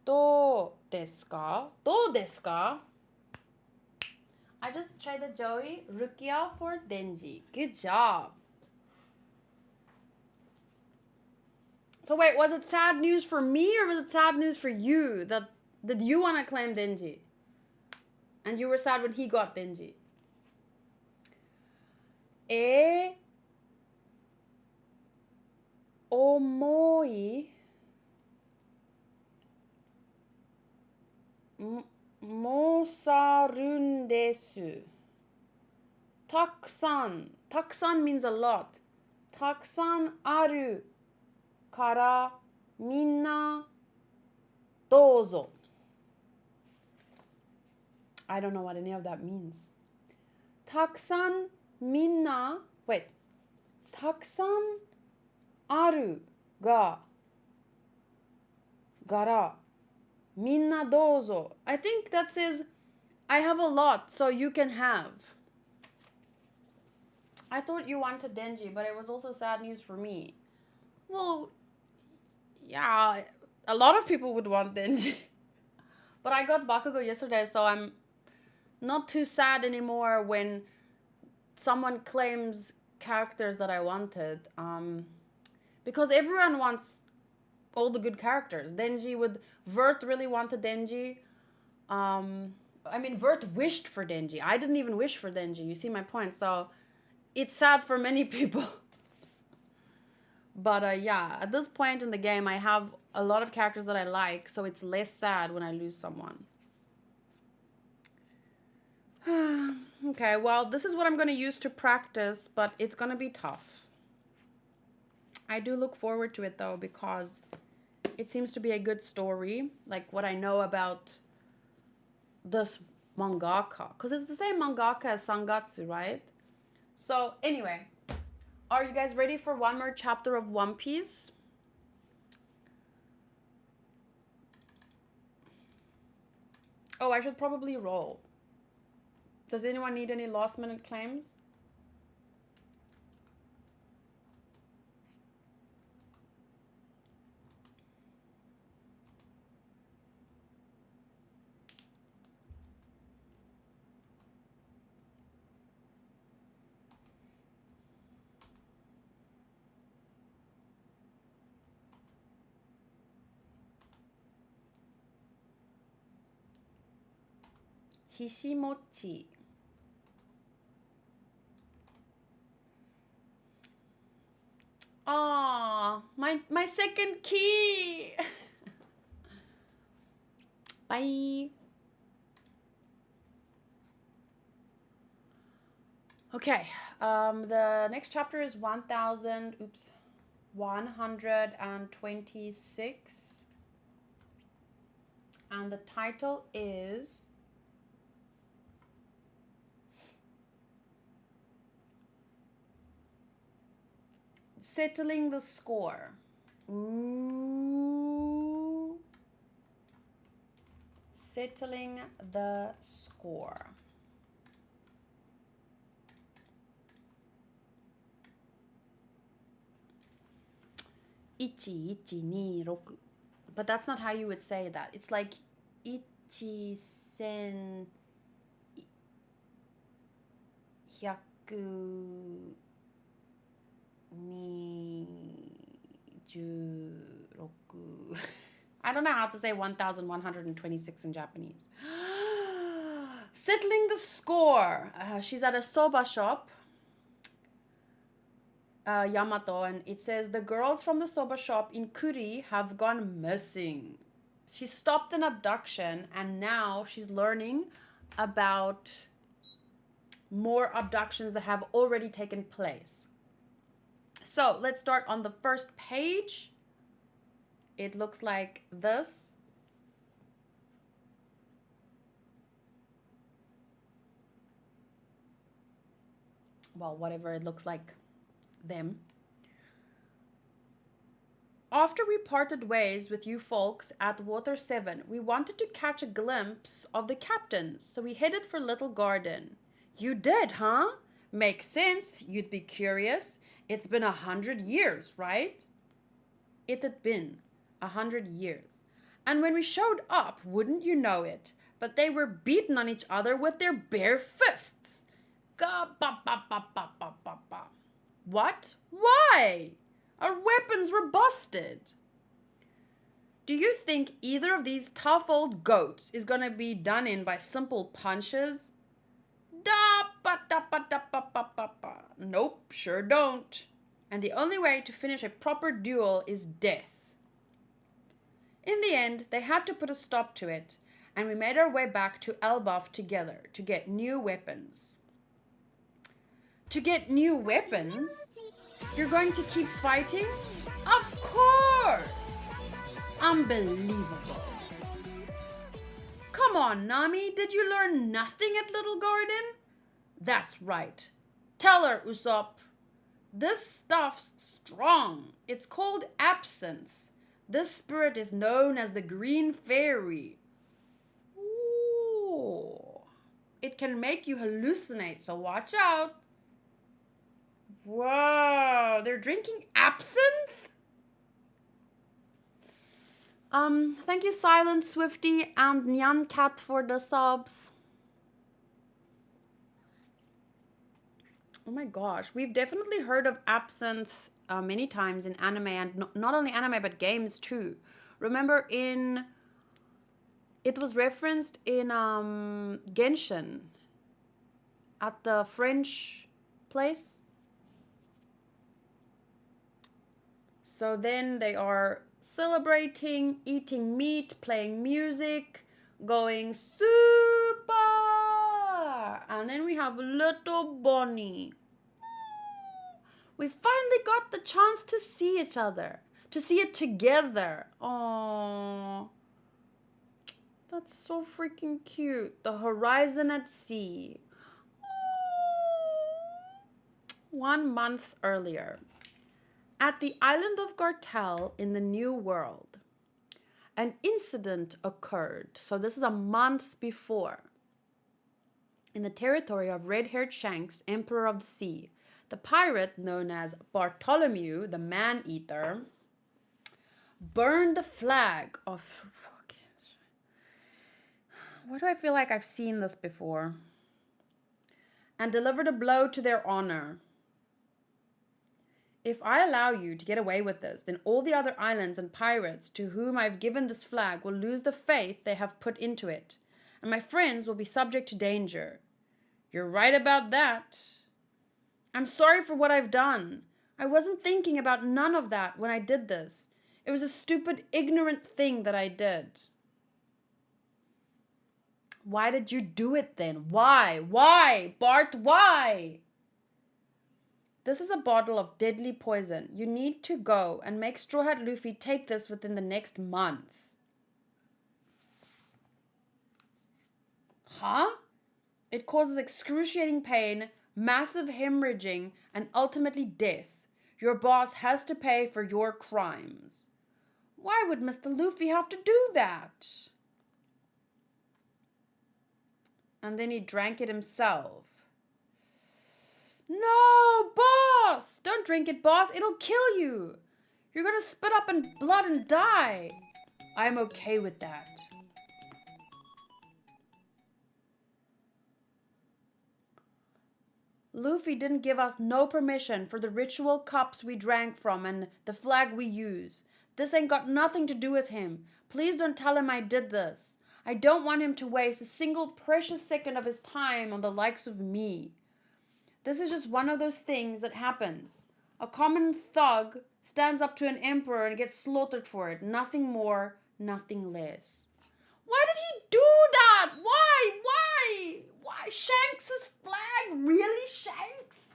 Do desu ka? Do desu ka? I just tried the Joey Rukia for Denji. Good job. So wait, was it sad news for me or was it sad news for you that you want to claim Denji? And you were sad when he got Denji. Omoi mosarun desu. Takusan. Takusan means a lot. Takusan aru kara minna dozo. I don't know what any of that means. Takusan minna. Wait. Takusan aru ga gara minna dozo. I think that says I have a lot, so you can have. I thought you wanted Denji, but it was also sad news for me. Well, yeah, a lot of people would want Denji. But I got Bakugo yesterday, so I'm not too sad anymore when someone claims characters that I wanted. Because everyone wants all the good characters. Denji would... Vert really wanted Denji. Vert wished for Denji. I didn't even wish for Denji. You see my point? So it's sad for many people. But yeah, at this point in the game, I have a lot of characters that I like, so it's less sad when I lose someone. Okay, well, this is what I'm going to use to practice, but it's going to be tough. I do look forward to it, though, because it seems to be a good story, like what I know about this mangaka. Because it's the same mangaka as Sangatsu, right? So, anyway, are you guys ready for one more chapter of One Piece? Oh, I should probably roll. Does anyone need any last minute claims? Hishimochi. Ah, my second key. Bye. Okay. The next chapter is 126. And the title is Settling the Score. Ooh. Settling the Score. Ichi, ichi, ni, roku. But that's not how you would say that. It's like ichi, sen, hyaku. I don't know how to say 1126 in Japanese. Settling the score. She's at a soba shop, Yamato, and it says the girls from the soba shop in Kuri have gone missing. She stopped an abduction and now she's learning about more abductions that have already taken place. So let's start on the first page. It looks like this. Well, whatever it looks like them. After we parted ways with you folks at Water 7, we wanted to catch a glimpse of the captains, so we headed for Little Garden. You did, huh? Makes sense. You'd be curious. It's been 100 years, right? It had been 100 years. And when we showed up, wouldn't you know it, but they were beating on each other with their bare fists. What? Why? Our weapons were busted. Do you think either of these tough old goats is gonna be done in by simple punches? Nope, sure don't. And the only way to finish a proper duel is death. In the end, they had to put a stop to it, and we made our way back to Elbaf together to get new weapons. To get new weapons? You're going to keep fighting? Of course! Unbelievable. Come on, Nami, did you learn nothing at Little Garden? That's right. Tell her, Usopp. This stuff's strong. It's called absinthe. This spirit is known as the Green Fairy. Ooh. It can make you hallucinate, so watch out. Whoa, they're drinking absinthe? Thank you, Silent Swifty and Nyan Cat for the subs. Oh my gosh, we've definitely heard of absinthe many times in anime, and not only anime but games too. Remember it was referenced in Genshin at the French place. So then they are celebrating, eating meat, playing music, going super. And then we have little Bonnie. We finally got the chance to see each other, to see it together. Aww. That's so freaking cute. The horizon at sea. 1 month earlier. At the island of Gartel in the New World, an incident occurred. So this is a month before. In the territory of Red-Haired Shanks, Emperor of the Sea, the pirate known as Bartholomew, the Man-Eater, burned the flag of... Why do I feel like I've seen this before? And delivered a blow to their honor. If I allow you to get away with this, then all the other islands and pirates to whom I've given this flag will lose the faith they have put into it, and my friends will be subject to danger. You're right about that. I'm sorry for what I've done. I wasn't thinking about none of that when I did this. It was a stupid, ignorant thing that I did. Why did you do it then? Why? Why? Bart, why? This is a bottle of deadly poison. You need to go and make Straw Hat Luffy take this within the next month. Huh? It causes excruciating pain, massive hemorrhaging, and ultimately death. Your boss has to pay for your crimes. Why would Mr. Luffy have to do that? And then he drank it himself. No, boss! Don't drink it, boss. It'll kill you. You're gonna spit up in blood and die. I'm okay with that. Luffy didn't give us no permission for the ritual cups we drank from and the flag we use. This ain't got nothing to do with him. Please don't tell him I did this. I don't want him to waste a single precious second of his time on the likes of me. This is just one of those things that happens. A common thug stands up to an emperor and gets slaughtered for it. Nothing more, nothing less. Why did he do that? Why? Shanks' flag? Really, Shanks?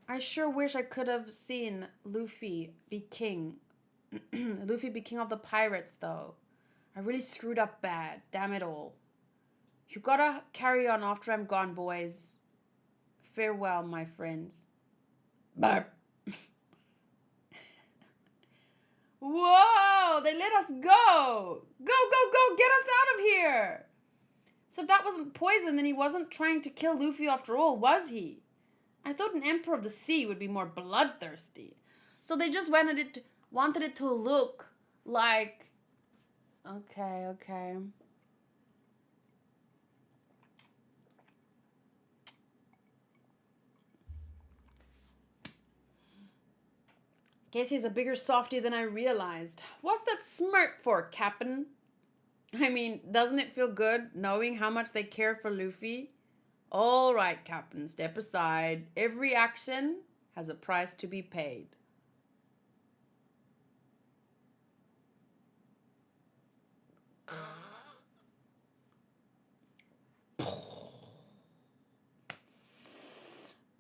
I sure wish I could have seen Luffy be king. Luffy be king of the pirates, though. I really screwed up bad. Damn it all. You gotta carry on after I'm gone, boys. Farewell, my friends. Burp. Whoa! They let us go! Go! Get us out of here! So if that wasn't poison, then he wasn't trying to kill Luffy after all, was he? I thought an Emperor of the Sea would be more bloodthirsty. So they just wanted it to look like... Okay. Guess he's a bigger softy than I realized. What's that smirk for, Cap'n? I mean, doesn't it feel good knowing how much they care for Luffy? All right, Captain, step aside. Every action has a price to be paid.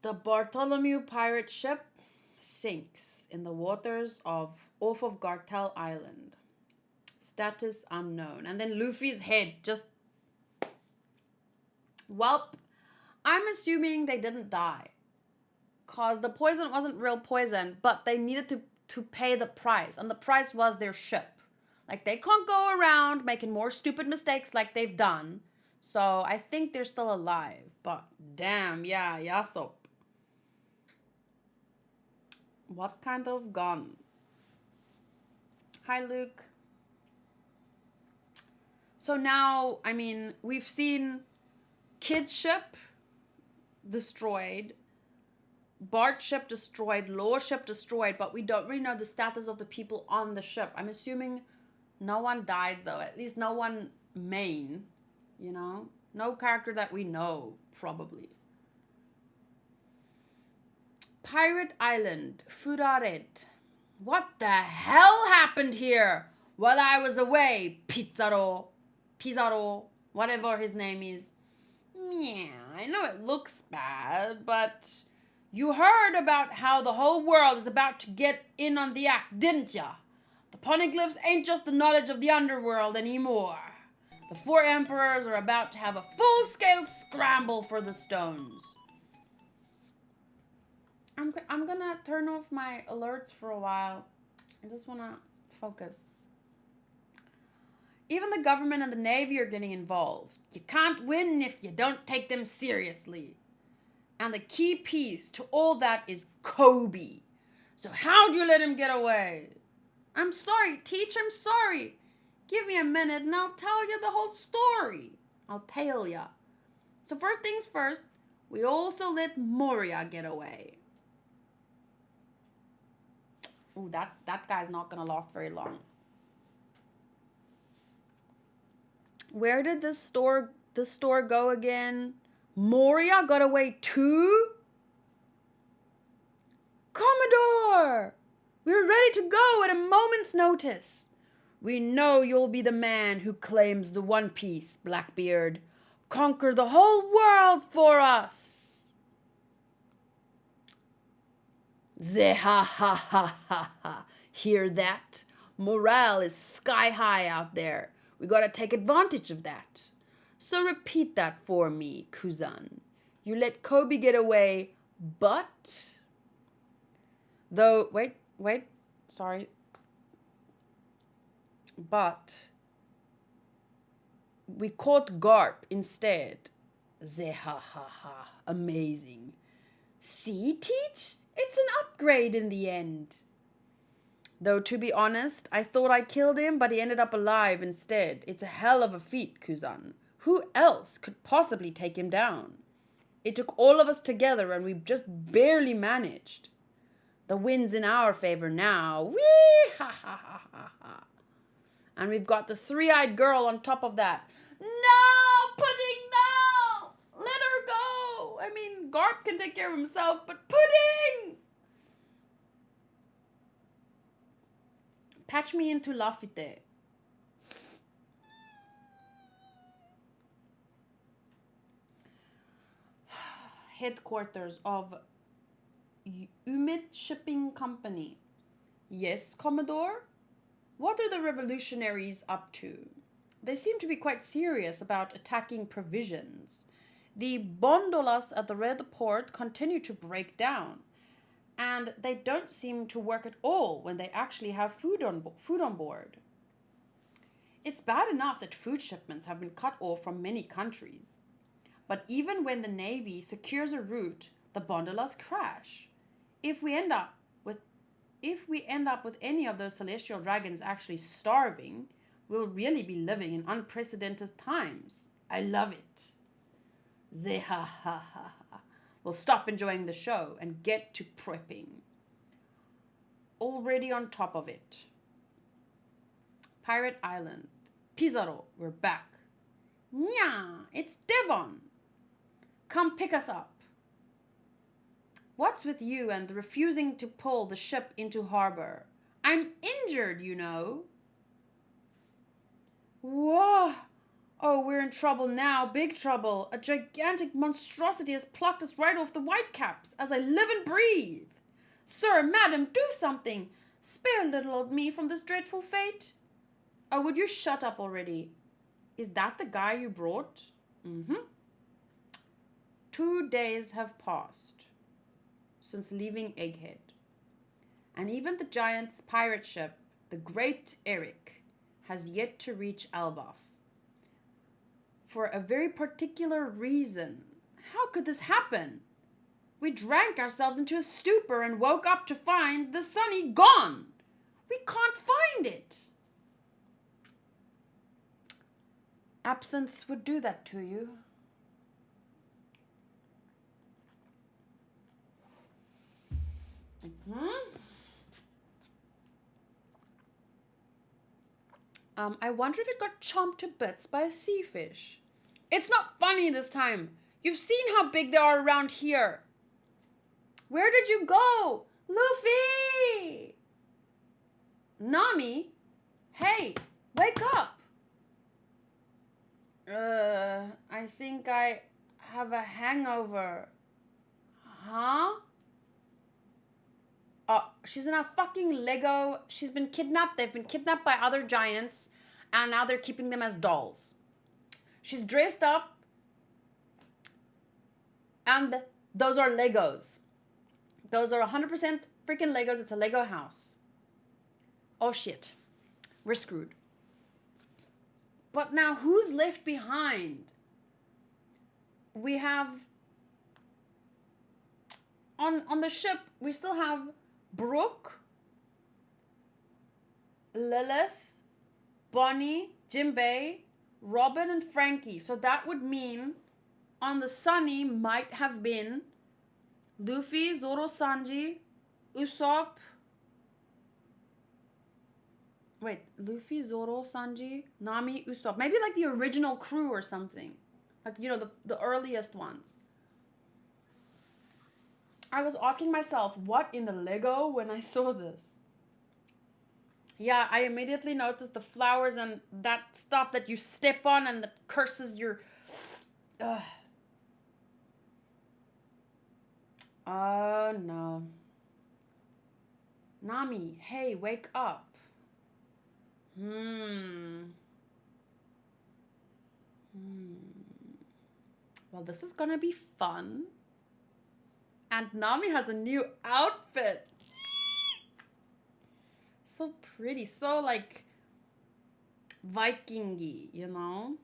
The Bartholomew pirate ship sinks in the waters off of Gartel Island. Status unknown. And then Luffy's head just... Welp, I'm assuming they didn't die. Because the poison wasn't real poison, but they needed to pay the price. And the price was their ship. Like, they can't go around making more stupid mistakes like they've done. So I think they're still alive. But damn, yeah, Yasop. What kind of gun? Hi, Luke. So now, I mean, we've seen Kid's ship destroyed, Bart's ship destroyed, Law's ship destroyed, but we don't really know the status of the people on the ship. I'm assuming no one died, though. At least no one main, you know? No character that we know, probably. Pirate Island, Furaret. What the hell happened here while I was away, Pizarro, whatever his name is? Yeah, I know it looks bad, but you heard about how the whole world is about to get in on the act, didn't ya? The poneglyphs ain't just the knowledge of the underworld anymore. The four emperors are about to have a full-scale scramble for the stones. I'm gonna turn off my alerts for a while. I just wanna focus. Even the government and the Navy are getting involved. You can't win if you don't take them seriously. And the key piece to all that is Kobe. So how'd you let him get away? I'm sorry, Teach, I'm sorry. Give me a minute and I'll tell you the whole story. I'll tell ya. So first things first, we also let Moria get away. Ooh, that guy's not gonna last very long. Where did this store go again? Moria got away too? Commodore! We're ready to go at a moment's notice. We know you'll be the man who claims the One Piece, Blackbeard. Conquer the whole world for us. Zeha-ha-ha-ha-ha. Hear that? Morale is sky high out there. We gotta take advantage of that. So repeat that for me, Kuzan. You let Kobe get away, but... Though, wait, sorry. But we caught Garp instead. Zeha-ha-ha. Amazing. See, Teach? It's an upgrade in the end. Though, to be honest, I thought I killed him, but he ended up alive instead. It's a hell of a feat, Kuzan. Who else could possibly take him down? It took all of us together and we just barely managed. The wind's in our favor now. Whee! Ha ha ha ha ha. And we've got the three-eyed girl on top of that. No! Pudding, no! Let her go! I mean, Garp can take care of himself, but Pudding! Patch me into Laffite. Headquarters of Umit Shipping Company. Yes, Commodore? What are the revolutionaries up to? They seem to be quite serious about attacking provisions. The bondolas at the Red Port continue to break down, and they don't seem to work at all when they actually have food on board. It's bad enough that food shipments have been cut off from many countries. But even when the Navy secures a route, the bondolas crash. If we end up with any of those celestial dragons actually starving, we'll really be living in unprecedented times. I love it. Zehahaha. We'll stop enjoying the show and get to prepping. Already on top of it. Pirate Island. Pizarro, we're back. Nya, it's Devon. Come pick us up. What's with you and refusing to pull the ship into harbor? I'm injured, you know. Whoa. Oh, we're in trouble now, big trouble. A gigantic monstrosity has plucked us right off the Whitecaps as I live and breathe. Sir, madam, do something. Spare little old me from this dreadful fate. Oh, would you shut up already? Is that the guy you brought? Mm-hmm. 2 days have passed since leaving Egghead. And even the giant's pirate ship, the Great Eric, has yet to reach Elbaf. For a very particular reason. How could this happen? We drank ourselves into a stupor and woke up to find the Sunny gone. We can't find it. Absinthe would do that to you. I wonder if it got chomped to bits by a sea fish. It's not funny this time. You've seen how big they are around here. Where did you go? Luffy! Nami? Hey, wake up! I think I have a hangover. Huh? She's in a fucking Lego. She's been kidnapped. They've been kidnapped by other giants, and now they're keeping them as dolls. She's dressed up, and those are Legos. Those are 100% freaking Legos. It's a Lego house. Oh shit. We're screwed. But now who's left behind? We have... On the ship, we still have Brooke, Lilith, Bonnie, Jinbei, Robin, and Frankie. So that would mean on the Sunny might have been Luffy, Zoro, Sanji, Usopp. Wait, Luffy, Zoro, Sanji, Nami, Usopp. Maybe like the original crew or something. Like, you know, the earliest ones. I was asking myself, what in the Lego when I saw this? Yeah, I immediately noticed the flowers and that stuff that you step on and that curses your... Oh, no. Nami, hey, wake up. Well, this is gonna be fun. And Nami has a new outfit. So pretty. So, like, Viking-y, you know?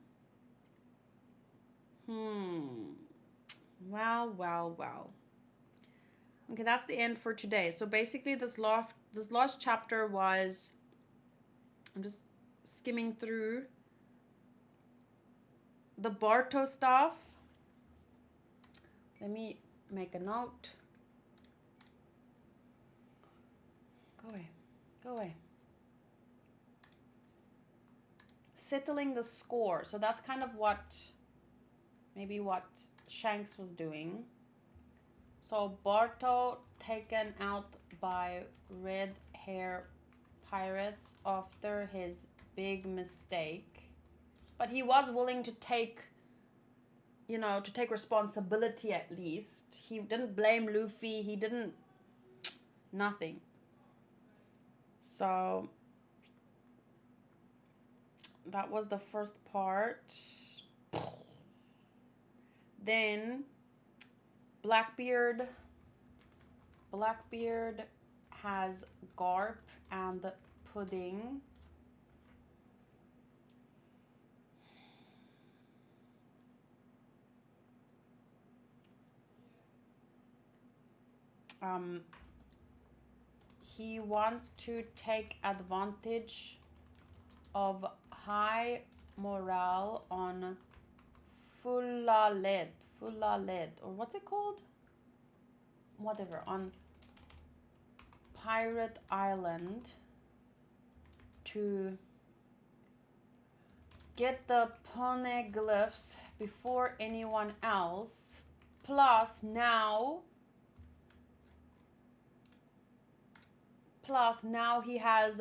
Well. Okay, that's the end for today. So, basically, this last chapter was... I'm just skimming through. the Barto stuff. Let me make a note. Go away. Go away. Settling the score. So that's kind of what, maybe what Shanks was doing. So Barto taken out by red hair pirates after his big mistake. But he was willing to take, you know, to take responsibility at least. He didn't blame Luffy. He didn't, nothing. So that was the first part. Then Blackbeard has Garp and Pudding. He wants to take advantage of high morale on Fulaled, or what's it called? Whatever, on Pirate Island to get the poneglyphs before anyone else. Plus now he has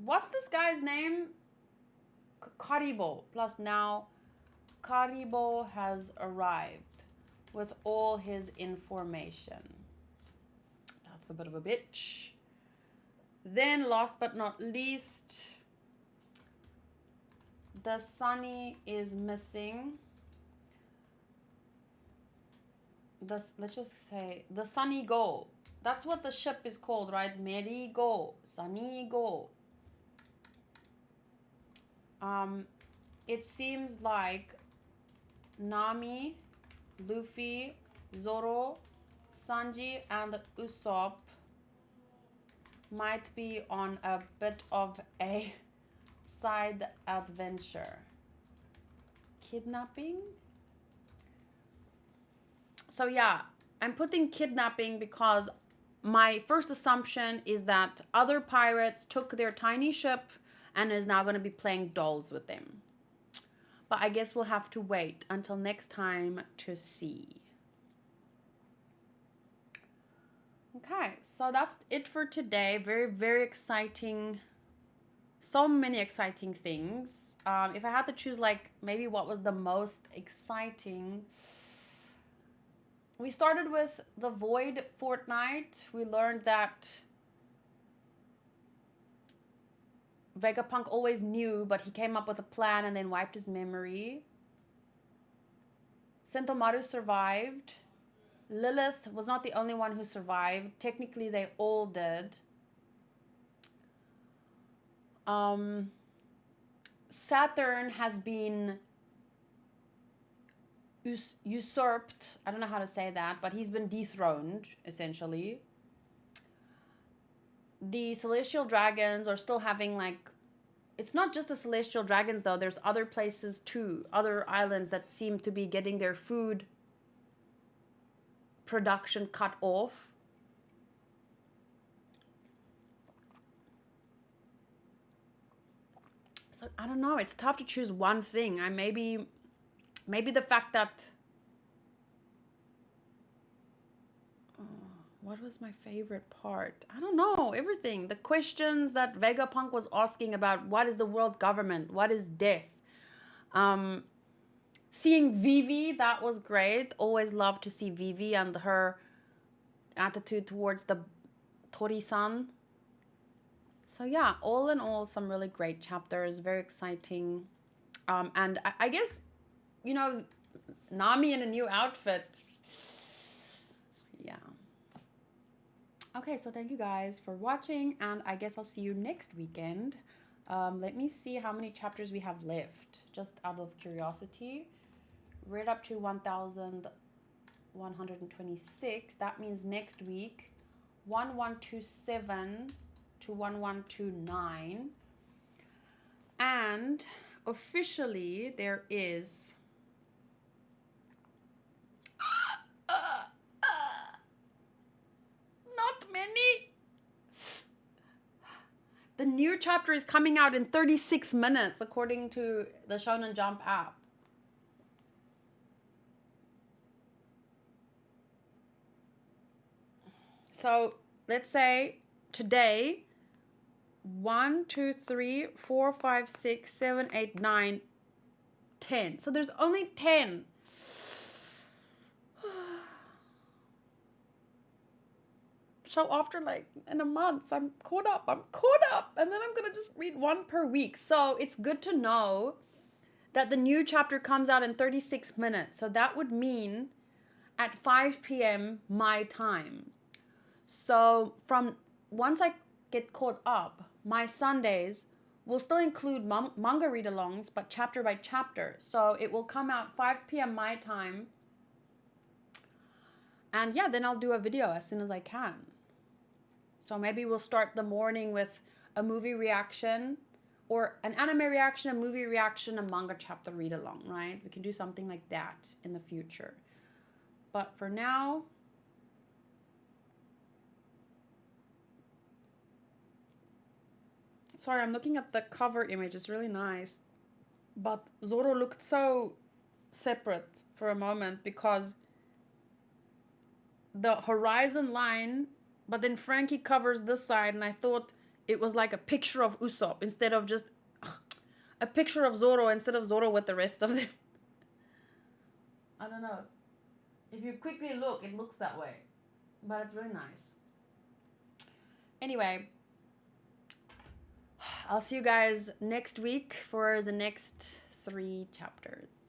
what's this guy's name? Karibo. Plus now Karibo has arrived with all his information. That's a bit of a bitch. Then last but not least, the Sunny is missing. Let's just say the Sunny Go. That's what the ship is called, right? Merry Go, Sunny Go. It seems like Nami, Luffy, Zoro, Sanji, and Usopp might be on a bit of a side adventure. Kidnapping? So yeah, I'm putting kidnapping because my first assumption is that other pirates took their tiny ship and is now going to be playing dolls with them. But I guess we'll have to wait until next time to see. Okay, so that's it for today. Very, very exciting. So many exciting things. If I had to choose, like, maybe what was the most exciting, we started with the Void Fortnight. We learned that Vega Punk always knew, but he came up with a plan and then wiped his memory. Sentomaru survived. Lilith was not the only one who survived. Technically, they all did. Saturn has been usurped. I don't know how to say that, but he's been dethroned, essentially. The Celestial Dragons are still having, like, it's not just the Celestial Dragons, though. There's other places, too. Other islands that seem to be getting their food production cut off. So, I don't know. It's tough to choose one thing. Maybe the fact that... what was my favorite part? I don't know. Everything. The questions that Vega Punk was asking about what is the world government? What is death? Seeing Vivi, that was great. Always loved to see Vivi and her attitude towards the Tori-san. So yeah, all in all, some really great chapters. Very exciting. And I guess, you know, Nami in a new outfit. Yeah. Okay, so thank you guys for watching, and I guess I'll see you next weekend. Let me see how many chapters we have left, just out of curiosity. We're up to 1,126. That means next week, 1127 to 1129. And officially, there is the new chapter is coming out in 36 minutes, according to the Shonen Jump app. So let's say today, 1, 2, 3, 4, 5, 6, 7, 8, 9, 10. So there's only 10. So after like in a month, I'm caught up. And then I'm going to just read one per week. So it's good to know that the new chapter comes out in 36 minutes. So that would mean at 5 p.m. my time. So from once I get caught up, my Sundays will still include manga read-alongs, but chapter by chapter. So it will come out 5 p.m. my time. And yeah, then I'll do a video as soon as I can. So maybe we'll start the morning with a movie reaction or an anime reaction, a movie reaction, a manga chapter read-along, right? We can do something like that in the future. But for now, sorry, I'm looking at the cover image. It's really nice. But Zoro looked so separate for a moment because the horizon line, but then Frankie covers this side, and I thought it was like a picture of Usopp instead of just a picture of Zoro instead of Zoro with the rest of them. I don't know. If you quickly look, it looks that way. But it's really nice. Anyway, I'll see you guys next week for the next 3 chapters.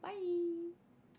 Bye!